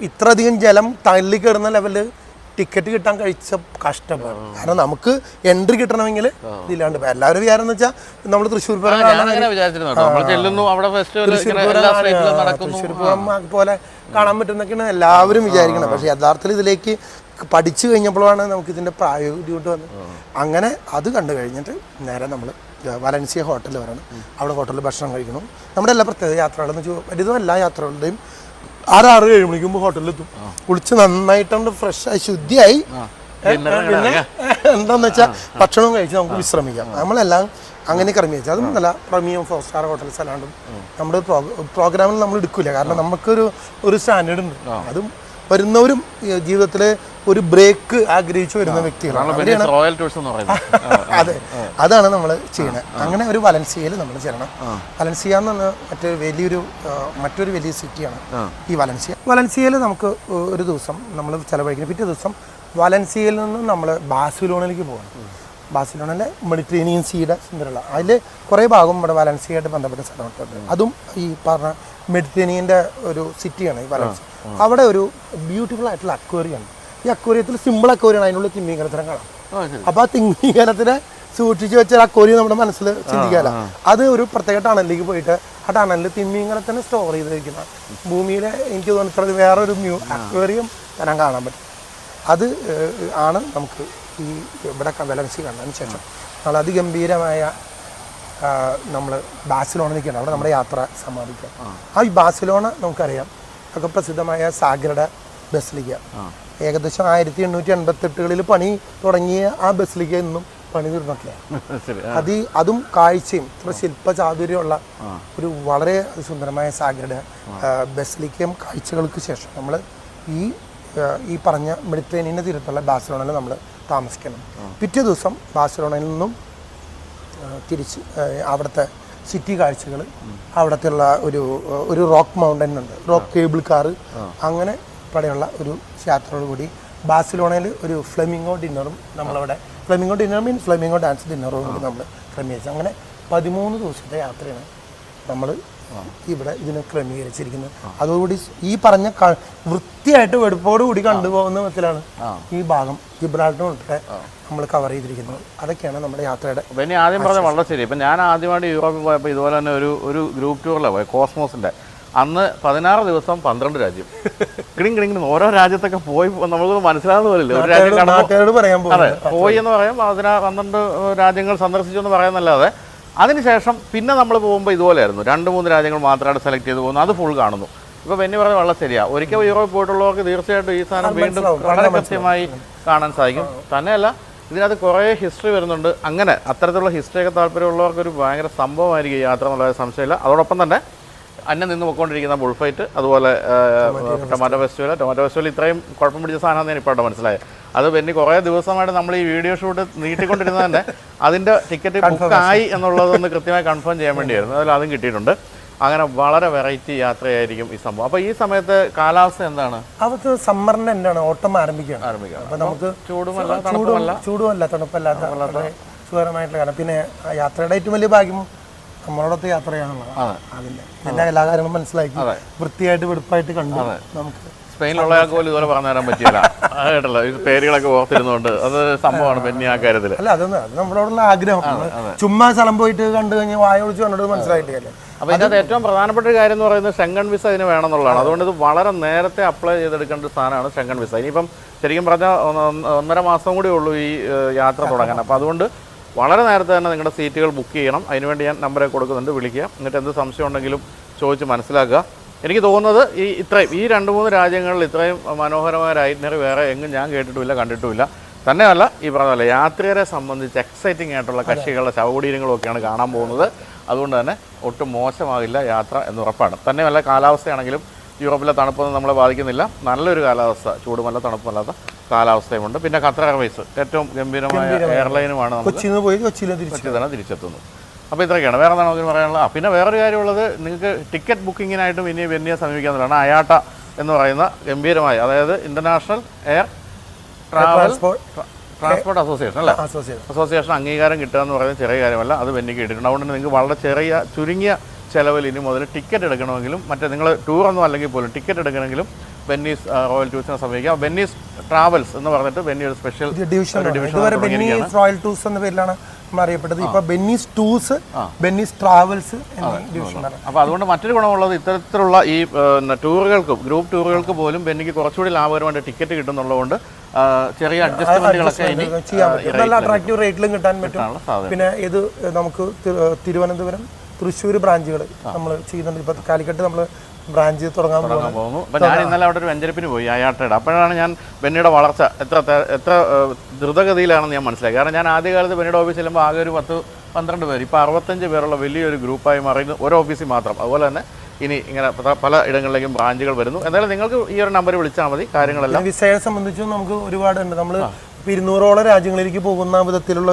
ഇത്രയധികം ജലം തള്ളി കയറുന്ന ലെവലിൽ ടിക്കറ്റ് കിട്ടാൻ കഴിച്ച കഷ്ടപ്പാട്. കാരണം നമുക്ക് എൻട്രി കിട്ടണമെങ്കിൽ ഇതില്ലാണ്ട് എല്ലാവരും വിചാരം എന്ന് വെച്ചാൽ നമ്മൾ തൃശ്ശൂർ പൂരം പോലെ കാണാൻ പറ്റുന്നൊക്കെയാണ് എല്ലാവരും വിചാരിക്കണം. പക്ഷെ യഥാർത്ഥത്തിൽ ഇതിലേക്ക് പഠിച്ചു കഴിഞ്ഞപ്പോഴാണ് നമുക്ക് ഇതിൻ്റെ പ്രായോഗികമായിട്ട് വന്നത്. അങ്ങനെ അത് കണ്ടു കഴിഞ്ഞിട്ട് നേരെ നമ്മൾ വലൻസിയ ഹോട്ടലിൽ വരണം. അവിടെ ഹോട്ടലിൽ ഭക്ഷണം കഴിക്കണം. നമ്മുടെ എല്ലാ പ്രത്യേക യാത്രകളെന്ന് വെച്ചാൽ ഒരുവിധം എല്ലാ യാത്രകളുടെയും 6-7 മണിക്ക് മുമ്പ് ഹോട്ടലിലെത്തും. കുളിച്ച് നന്നായിട്ടുണ്ട് ഫ്രഷായി ശുദ്ധിയായി പിന്നെ എന്താന്ന് വെച്ചാൽ ഭക്ഷണവും കഴിച്ച് നമുക്ക് വിശ്രമിക്കാം. നമ്മളെല്ലാം അങ്ങനെ ക്രമീകരിച്ചു. അതും നല്ല പ്രീമിയം 4 സ്റ്റാർ ഹോട്ടൽസ് അല്ലാണ്ടും നമ്മുടെ പ്രോഗ്രാമിൽ നമ്മൾ എടുക്കില്ല. കാരണം നമുക്കൊരു സ്റ്റാൻഡേർഡ് ഉണ്ട്. അതും വരുന്നവരും ജീവിതത്തിൽ ഒരു ബ്രേക്ക് ആഗ്രഹിച്ചു വരുന്ന വ്യക്തികളാണ്. അതെ, അതാണ് നമ്മൾ ചെയ്യണത്. അങ്ങനെ ഒരു വലൻസിയയിൽ നമ്മൾ ചെല്ലണം. വലൻസിയ എന്ന് പറഞ്ഞാൽ മറ്റൊരു വലിയ സിറ്റിയാണ് ഈ വലൻസിയ. വലൻസിയയിൽ നമുക്ക് ഒരു ദിവസം നമ്മൾ ചിലവഴിക്കുന്നത്. പിറ്റേ ദിവസം വലൻസിയയിൽ നിന്നും നമ്മൾ ബാഴ്സലോണയിലേക്ക് പോകണം. ബാഴ്സലോണയിലെ മെഡിറ്ററേനിയൻ സീയുടെ സുന്ദരമുള്ള അതിൽ കുറേ ഭാഗം നമ്മുടെ വലൻസിയയായിട്ട് ബന്ധപ്പെട്ട സ്ഥലമുണ്ട്. അതും ഈ പറഞ്ഞ മെഡിറ്ററേനിയൻ്റെ ഒരു സിറ്റിയാണ് ഈ വലൻസിയ. അവിടെ ഒരു ബ്യൂട്ടിഫുൾ ആയിട്ടുള്ള അക്വേറിയം ഉണ്ട്. ഈ അക്വേറിയത്തിൽ സിമ്പിൾ അക്വേറിയാണ്, അതിനുള്ള തിമിംഗലത്തിനെ കാണാം. അപ്പോൾ ആ തിമിംഗലത്തിനെ സൂക്ഷിച്ച് വെച്ച അക്വേറിയം നമ്മുടെ മനസ്സിൽ ചിന്തിക്കാമല്ലോ. അത് ഒരു പ്രത്യേക ടണലിലേക്ക് പോയിട്ട് ആ ടണലിൽ തിമിംഗലത്തിനെ സ്റ്റോർ ചെയ്തിരിക്കുന്ന ഭൂമിയിലെ എനിക്ക് തോന്നുന്നത് വേറൊരു അക്വേറിയം തരാൻ കാണാൻ പറ്റും. അത് ആണ് നമുക്ക് ഈ ഇവിടെ വലൻസിയ കണ്ടതിന് ശേഷം നമ്മൾ അതിഗംഭീരമായ നമ്മൾ ബാഴ്സലോണ നിൽക്കണം. അവിടെ നമ്മുടെ യാത്ര സമാപിക്കാം. ആ ഈ ബാഴ്സലോണ നമുക്കറിയാം ഒക്കെ പ്രസിദ്ധമായ സാഗ്രഡ ബസിലിക്ക. ഏകദേശം 1888 പണി തുടങ്ങിയ ആ ബസിലിക്ക ഇന്നും പണി തീർന്നിട്ടില്ല. അതും കാഴ്ചയും ഇത്ര ശില്പ ചാതുര്യമുള്ള ഒരു വളരെ സുന്ദരമായ സാഗ്രഡ ബസിലിക്കയും കാഴ്ചകൾക്ക് ശേഷം നമ്മൾ ഈ പറഞ്ഞ മെഡിറ്ററേനിയൻ്റെ തീരത്തുള്ള ബാഴ്സലോണയിൽ നമ്മൾ താമസിക്കണം. പിറ്റേ ദിവസം ബാഴ്സലോണയിൽ നിന്നും തിരിച്ച് അവിടുത്തെ സിറ്റി കാഴ്ചകൾ, അവിടുത്തെ ഉള്ള ഒരു റോക്ക് മൗണ്ടൻ ഉണ്ട്, റോക്ക് കേബിൾ കാറ്, അങ്ങനെ പടെയുള്ള ഒരു യാത്രയോടുകൂടി ബാഴ്സലോണയിൽ ഒരു ഫ്ലെമിംഗോ ഡിന്നറും നമ്മളവിടെ flamenco dinner means flamenco dance ഡിന്നറും കൂടി നമ്മൾ ക്രമീകരിച്ചു. അങ്ങനെ 13 ദിവസത്തെ യാത്രയാണ് നമ്മൾ ഇവിടെ ഇതിന് ക്രമീകരിച്ചിരിക്കുന്നത്. അതോടുകൂടി ഈ പറഞ്ഞ വൃത്തിയായിട്ട് വെടുപ്പോടുകൂടി കണ്ടുപോകുന്ന വിധത്തിലാണ് ഈ ഭാഗം ജിബ്രാൾട്ടർ ഉൾപ്പെടെ നമ്മൾ കവർ ചെയ്തിരിക്കുന്നത്. അതൊക്കെയാണ് നമ്മുടെ യാത്രയുടെ. അപ്പം ഇനി ആദ്യം പറഞ്ഞാൽ വളരെ ശരി. ഇപ്പം ഞാൻ ആദ്യമായിട്ട് യൂറോപ്പിൽ പോയപ്പോൾ ഇതുപോലെ തന്നെ ഒരു ഗ്രൂപ്പ് ടൂറിലാണ് പോയത്, കോസ്മോസിൻ്റെ. അന്ന് 16 ദിവസം 12 രാജ്യം കിണിങ് ഓരോ രാജ്യത്തൊക്കെ പോയി നമുക്ക് മനസ്സിലാകുന്ന പോലില്ല. ഒരു രാജ്യം അതെ പോയി എന്ന് പറയാം 12 രാജ്യങ്ങൾ സന്ദർശിച്ചു എന്ന് പറയാന്നല്ലാതെ അതിനുശേഷം പിന്നെ നമ്മൾ പോകുമ്പോൾ ഇതുപോലെയായിരുന്നു. 2-3 രാജ്യങ്ങൾ മാത്രമായിട്ട് സെലക്ട് ചെയ്ത് പോകുന്നു, അത് ഫുൾ കാണുന്നു. ഇപ്പോൾ ബെന്നി പറഞ്ഞ വളരെ ശരിയാണ്. ഒരിക്കൽ യൂറോപ്പിൽ പോയിട്ടുള്ളവർക്ക് തീർച്ചയായിട്ടും ഈ സാധനം വീണ്ടും വളരെ കൃത്യമായി കാണാൻ സാധിക്കും. തന്നെയല്ല ഇതിനകത്ത് കുറേ ഹിസ്റ്ററി വരുന്നുണ്ട്. അങ്ങനെ അത്തരത്തിലുള്ള ഹിസ്റ്ററിയൊക്കെ താല്പര്യമുള്ളവർക്ക് ഒരു ഭയങ്കര സംഭവമായിരിക്കും ഈ യാത്ര എന്നുള്ള സംശയമില്ല. അതോടൊപ്പം തന്നെ അന്യം നിന്ന് പോയിക്കൊണ്ടിരിക്കുന്ന ബുൾ ഫൈറ്റ്, അതുപോലെ ടൊമാറ്റോ ഫെസ്റ്റിവൽ ഇത്രയും കുഴപ്പം പിടിച്ച സാധനമാണ് ഞാൻ ഇപ്പോൾ മനസ്സിലായത്. അത് ബെന്നി കുറേ ദിവസമായിട്ട് നമ്മൾ ഈ വീഡിയോ ഷൂട്ട് നീട്ടിക്കൊണ്ടിരുന്നത് തന്നെ അതിൻ്റെ ടിക്കറ്റ് ബുക്കായി എന്നുള്ളതൊന്ന് കൃത്യമായി കൺഫേം ചെയ്യാൻ വേണ്ടിയായിരുന്നു. അതിൽ അതും കിട്ടിയിട്ടുണ്ട്. അങ്ങനെ വളരെ വെറൈറ്റി യാത്രയായിരിക്കും ഈ സംഭവം. അപ്പോൾ ഈ സമയത്ത് കാലാവസ്ഥ എന്താണ്? അവർക്ക് സമ്മറിൻ്റെ എന്താണ് ഓട്ടം ആരംഭിക്കുകയാണ്. അപ്പോൾ നമുക്ക് ചൂടുമല്ല തണുപ്പല്ലാത്ത സുഖകരമായിട്ടുള്ള കാരണം. പിന്നെ യാത്രയുടെ ഏറ്റവും വലിയ ഭാഗ്യം നമ്മളോടൊത്ത് യാത്ര ചെയ്യാനുള്ളത്. അതിൻ്റെ എല്ലാ കാര്യങ്ങളും മനസ്സിലാക്കി വൃത്തിയായിട്ട് വെടുപ്പായിട്ട് കണ്ടു. നമുക്ക് സ്പെയിനിലുള്ളയാൾക്ക് പോലും ഇതുപോലെ പറഞ്ഞു തരാൻ പറ്റില്ല കേട്ടല്ലോ. ഈ പേരുകളൊക്കെ ഓർത്തിരുന്നുകൊണ്ട് അത് സംഭവമാണ് ബെന്നി ആ കാര്യത്തിൽ. അല്ല അത് നമ്മളോടുള്ള ആഗ്രഹം. ചുമ്മാ സ്ഥലം പോയിട്ട് കണ്ടു കഴിഞ്ഞാൽ വായ ഒളിച്ച് കണ്ടത് മനസ്സിലായിട്ടില്ല. അപ്പോൾ ഇതിനകത്ത് ഏറ്റവും പ്രധാനപ്പെട്ട ഒരു കാര്യം എന്ന് പറയുന്നത് ഷെങ്കൺ വിസ ഇതിന് വേണമെന്നുള്ളതാണ്. അതുകൊണ്ട് ഇത് വളരെ നേരത്തെ അപ്ലൈ ചെയ്തെടുക്കേണ്ട ഒരു സാധനമാണ് ഷെങ്കൺ വിസ. ഇനിയിപ്പം ശരിക്കും പറഞ്ഞാൽ 1.5 മാസം കൂടി ഉള്ളൂ ഈ യാത്ര തുടങ്ങാൻ. അപ്പോൾ അതുകൊണ്ട് വളരെ നേരത്തെ തന്നെ നിങ്ങളുടെ സീറ്റുകൾ ബുക്ക് ചെയ്യണം. അതിനുവേണ്ടി ഞാൻ നമ്പറെ കൊടുക്കുന്നുണ്ട്, വിളിക്കുക. എന്നിട്ട് എന്ത് സംശയം ഉണ്ടെങ്കിലും ചോദിച്ച് മനസ്സിലാക്കുക. എനിക്ക് തോന്നുന്നത് ഈ 2-3 രാജ്യങ്ങളിൽ ഇത്രയും മനോഹരമായ ഒരു ഐറ്റിനറി വേറെ എങ്ങും ഞാൻ കേട്ടിട്ടുമില്ല, കണ്ടിട്ടുമില്ല. തന്നെയല്ല ഈ പറഞ്ഞ പോലെ യാത്രികരെ സംബന്ധിച്ച് എക്സൈറ്റിംഗ് ആയിട്ടുള്ള കക്ഷികളുടെ ശവകുടീരങ്ങളും ഒക്കെയാണ് കാണാൻ പോകുന്നത്. അതുകൊണ്ട് തന്നെ ഒട്ടും മോശമാകില്ല യാത്ര എന്ന് ഉറപ്പാണ്. തന്നെയല്ല കാലാവസ്ഥയാണെങ്കിലും യൂറോപ്പിലെ തണുപ്പൊന്നും നമ്മളെ ബാധിക്കുന്നില്ല. നല്ലൊരു കാലാവസ്ഥ, ചൂടുമല്ല തണുപ്പല്ലാത്ത കാലാവസ്ഥയുമുണ്ട്. പിന്നെ ഖത്തർ എയർവേസ് ഏറ്റവും ഗംഭീരമായ എയർലൈനുമാണ്. കൊച്ചി തന്നെ തിരിച്ചെത്തുന്നു. അപ്പോൾ ഇത്രയൊക്കെയാണ്. വേറെ എന്താണ് നമുക്ക് പറയാനുള്ളത്? പിന്നെ വേറൊരു കാര്യമുള്ളത്, നിങ്ങൾക്ക് ടിക്കറ്റ് ബുക്കിങ്ങിനായിട്ടും ഇനി ബെന്നിയെ സമീപിക്കാവുന്നതാണ്. അയാട്ട എന്ന് പറയുന്ന ഗംഭീരമായ, അതായത് ഇൻ്റർനാഷണൽ എയർ ട്രാൻസ്പോർട്ട് അസോസിയേഷൻ അല്ലേ, അസോസിയേഷൻ അംഗീകാരം കിട്ടുക എന്ന് പറയുന്നത് ചെറിയ കാര്യമല്ല. അത് ബെന്നിക്ക് കിട്ടിയിട്ടുണ്ട്. അതുകൊണ്ട് നിങ്ങൾക്ക് വളരെ ചുരുങ്ങിയ ചിലവിൽ ഇനി മുതൽ ടിക്കറ്റ് എടുക്കണമെങ്കിലും നിങ്ങൾ ടൂറൊന്നും അല്ലെങ്കിൽ പോലും ടിക്കറ്റ് എടുക്കണമെങ്കിലും ബെന്നീസ് റോയൽ ടൂർസിനെ സമീപിക്കാം. ബെന്നീസ് ട്രാവൽസ് എന്ന് പറഞ്ഞിട്ട് ബെന്നി ഒരു സ്പെഷ്യൽ ഡിവിഷൻ ഇതുവരെ ബെന്നീസ് റോയൽ ടൂർസ് എന്ന പേരിലാണ് നമ്മൾ അറിയപ്പെട്ടത്. ഇപ്പൊ ബെന്നീസ് ടൂർസ്, ബെന്നീസ് ട്രാവൽസ് എന്നീ ഡിവിഷനാണ്. അപ്പോൾ അതുകൊണ്ട് മറ്റൊരു ഗുണമുള്ളത് ഇത്തരത്തിലുള്ള ഈ ടൂറുകൾക്ക്, ഗ്രൂപ്പ് ടൂറുകൾക്ക് പോലും ബെന്നിക്ക് കുറച്ചുകൂടി ലാഭകരമായിട്ട് ടിക്കറ്റ് കിട്ടുന്നുള്ളതുകൊണ്ട് ചെറിയ അഡ്ജസ്റ്റ്മെന്റുകളൊക്കെ ചെയ്യാൻ പറ്റും. നല്ല അട്രാക്റ്റീവ് റേറ്റിലും കിട്ടാൻ പറ്റും. പിന്നെ ഇത് നമുക്ക് തിരുവനന്തപുരം, തൃശ്ശൂർ ബ്രാഞ്ചുകൾ നമ്മൾ ചെയ്യുന്നുണ്ട്. ഇപ്പൊ കാലിക്കട്ട് നമ്മൾ ബ്രാഞ്ച് തുടങ്ങാൻ പോകുന്നു. അപ്പോൾ ഞാൻ ഇന്നലെ അവിടെ ഒരു വെഞ്ചരിപ്പിന് പോയി അയാട്ടയുടെ. അപ്പോഴാണ് ഞാൻ ബെന്നിയുടെ വളർച്ച എത്ര ദ്രുതഗതിയിലാണെന്ന് ഞാൻ മനസ്സിലാക്കി. കാരണം ഞാൻ ആദ്യകാലത്ത് ബെന്നിയുടെ ഓഫീസിൽ ചെല്ലുമ്പോൾ ആകെ ഒരു 10-12 പേര്, ഇപ്പോൾ 65 പേരുള്ള വലിയൊരു ഗ്രൂപ്പായി മാറിയത് ഒരു ഓഫീസിൽ മാത്രം. അതുപോലെ തന്നെ ഇനി ഇങ്ങനെ പല ഇടങ്ങളിലേക്കും ബ്രാഞ്ചുകൾ വരുന്നു. എന്തായാലും നിങ്ങൾക്ക് ഈ ഒരു നമ്പർ വിളിച്ചാൽ മതി കാര്യങ്ങളെല്ലാം. വിസയെ സംബന്ധിച്ചും നമുക്ക് ഒരുപാടുണ്ട്. നമ്മൾ 200ഓളം രാജ്യങ്ങളിലേക്ക് പോകുന്ന വിധത്തിലുള്ള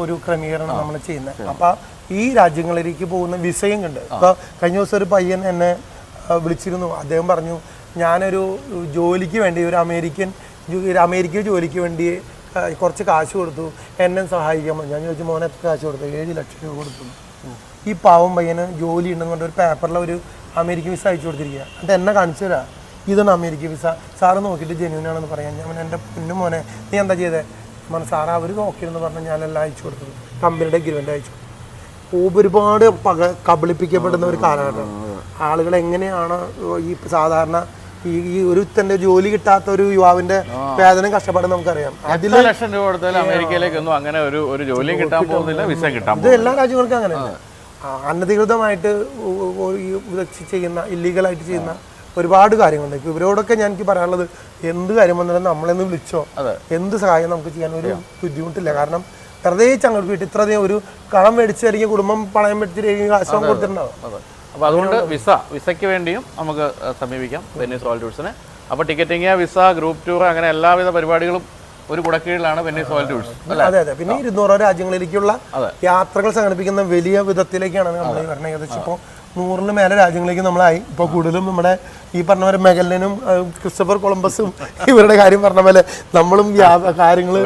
ഒരു ക്രമീകരണം നമ്മൾ ചെയ്യുന്നത്. അപ്പോൾ ഈ രാജ്യങ്ങളിലേക്ക് പോകുന്ന വിസയും ഉണ്ട്. അപ്പോൾ കഴിഞ്ഞ ദിവസം ഒരു പയ്യൻ എന്നെ വിളിച്ചിരുന്നു. അദ്ദേഹം പറഞ്ഞു, ഞാനൊരു ജോലിക്ക് വേണ്ടി അമേരിക്കയിൽ ജോലിക്ക് വേണ്ടി കുറച്ച് കാശ് കൊടുത്തു, എന്നെ സഹായിക്കാൻ. ഞാൻ ചോദിച്ചു, മോനെ എത്ര കാശ് കൊടുത്തു? 7 ലക്ഷം രൂപ കൊടുത്തു. ഈ പാവം പയ്യന് ജോലി ഉണ്ടെന്ന് പറഞ്ഞ ഒരു പേപ്പറിൽ ഒരു അമേരിക്കൻ വിസ അയച്ചു കൊടുത്തിരിക്കുക. എന്നിട്ട് എന്നെ കാണിച്ചു തരാം, ഇതാണ് അമേരിക്കൻ വിസ, സാറ് നോക്കിയിട്ട് ജെന്യൂൻ ആണെന്ന് പറയാൻ. ഞാൻ എൻ്റെ പൊന്നു മോനെ നീ എന്താ ചെയ്തേ? സാറ് അവർ നോക്കിയെന്ന് പറഞ്ഞാൽ ഞാനെല്ലാം അയച്ചു കൊടുത്തത്, കമ്പനിയുടെ അഗ്രിമെൻ്റ് അയച്ചു. ഒരുപാട് കബളിപ്പിക്കപ്പെടുന്ന ഒരു കാലഘട്ടം. ആളുകൾ എങ്ങനെയാണ് ഈ സാധാരണ ഈ ഒരു തന്നെ ജോലി കിട്ടാത്ത ഒരു യുവാവിന്റെ വേദന കഷ്ടപ്പാട് നമുക്കറിയാം. അതിൽ ലക്ഷം രൂപ കൊടുത്താൽ അമേരിക്കയിലേക്കൊന്നും അങ്ങനെ ഒരു ജോലി കിട്ടാൻ പോകുന്നില്ല, വിസ കിട്ടാൻ. ഇത് എല്ലാ രാജ്യങ്ങൾക്കും അങ്ങനെയാണ്. അനധികൃതമായിട്ട് ചെയ്യുന്ന, ഇല്ലീഗലായിട്ട് ചെയ്യുന്ന ഒരുപാട് കാര്യങ്ങളുണ്ട്. ഇപ്പോൾ ഇവരോടൊക്കെ എനിക്ക് പറയാനുള്ളത്, എന്ത് കാര്യം വന്നാലും നമ്മളെന്ന് വിളിച്ചോ, എന്ത് സഹായം നമുക്ക് ചെയ്യാൻ ഒരു ബുദ്ധിമുട്ടില്ല. കാരണം വെറുതെ ചങ്ങോട്ട് വീട്ടിൽ ഇത്രയധികം ഒരു കടം മേടിച്ചായിരിക്കും കുടുംബം പണയം മേടിച്ചിട്ട് കാശം കൊടുത്തിട്ടുണ്ടാവും. അപ്പോൾ അതുകൊണ്ട് വിസയ്ക്ക് വേണ്ടിയും നമുക്ക് സമീപിക്കാം ബെന്നീസ് റോയൽ ടൂർസിനെ. അപ്പോൾ ടിക്കറ്റിങ്, വിസ, ഗ്രൂപ്പ് ടൂർ, അങ്ങനെ എല്ലാവിധ പരിപാടികളും ഒരു കുടക്കീഴിലാണ് ബെന്നീസ് റോയൽ ടൂർസ്. അതെ. പിന്നെ 200 രാജ്യങ്ങളിലേക്കുള്ള യാത്രകൾ സംഘടിപ്പിക്കുന്ന വലിയ വിധത്തിലേക്കാണ് നമ്മൾ പറഞ്ഞത്. ഏകദേശം ഇപ്പോൾ 100-ന് മേലെ രാജ്യങ്ങളിലേക്ക് നമ്മളായി. ഇപ്പോൾ കൂടുതലും നമ്മുടെ ഈ പറഞ്ഞ പോലെ മെഗല്ലനും ക്രിസ്റ്റഫർ കൊളംബസും ഇവരുടെ കാര്യം പറഞ്ഞ പോലെ നമ്മളും കാര്യങ്ങൾ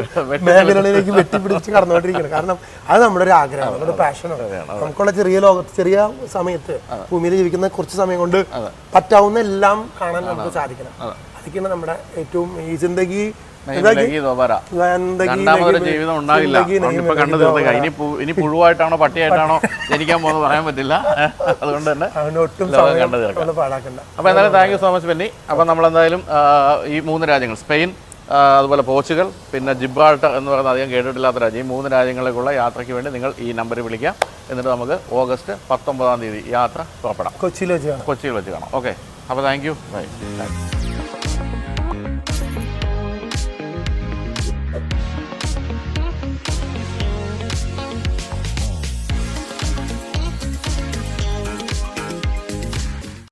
മേഖലകളിലേക്ക് വെട്ടിപ്പിടിച്ച് കടന്നുകൊണ്ടിരിക്കുകയാണ്. കാരണം അത് നമ്മുടെ ഒരു ആഗ്രഹമാണ്, നമ്മുടെ പാഷനാണ്. നമുക്കുള്ള ചെറിയ ലോകത്ത്, ചെറിയ സമയത്ത് ഭൂമിയിൽ ജീവിക്കുന്ന കുറച്ച് സമയം കൊണ്ട് പറ്റാവുന്ന എല്ലാം കാണാൻ നമുക്ക് സാധിക്കണം. അതൊക്കെയാണ് നമ്മുടെ ഏറ്റവും ഈ ജിന്ദഗി. രണ്ടാമതൊരു ജീവിതം ഉണ്ടാകില്ല. ഇപ്പൊ കണ്ടു തീർത്തേക്ക. ഇനി പുഴുവായിട്ടാണോ പട്ടിയായിട്ടാണോ ജനിക്കാൻ പോകുന്നത് പറയാൻ പറ്റില്ല. അതുകൊണ്ട് തന്നെ കണ്ടു തീർക്കാം. അപ്പൊ എന്തായാലും thank you so much Benny. അപ്പൊ നമ്മളെന്തായാലും ഈ 3 രാജ്യങ്ങൾ, സ്പെയിൻ, അതുപോലെ പോർച്ചുഗൽ, പിന്നെ ജിബ്രാൾട്ടർ എന്ന് പറയുന്ന അധികം കേട്ടിട്ടില്ലാത്ത രാജ്യം, ഈ 3 രാജ്യങ്ങളിലേക്കുള്ള യാത്രയ്ക്ക് വേണ്ടി നിങ്ങൾ ഈ നമ്പറിൽ വിളിക്കാം. എന്നിട്ട് നമുക്ക് ഓഗസ്റ്റ് 19-ാം തീയതി യാത്ര പുറപ്പെടാം. കൊച്ചിയിൽ വെച്ച് കാണാം. ഓക്കെ, അപ്പോൾ താങ്ക് യു. ബൈ.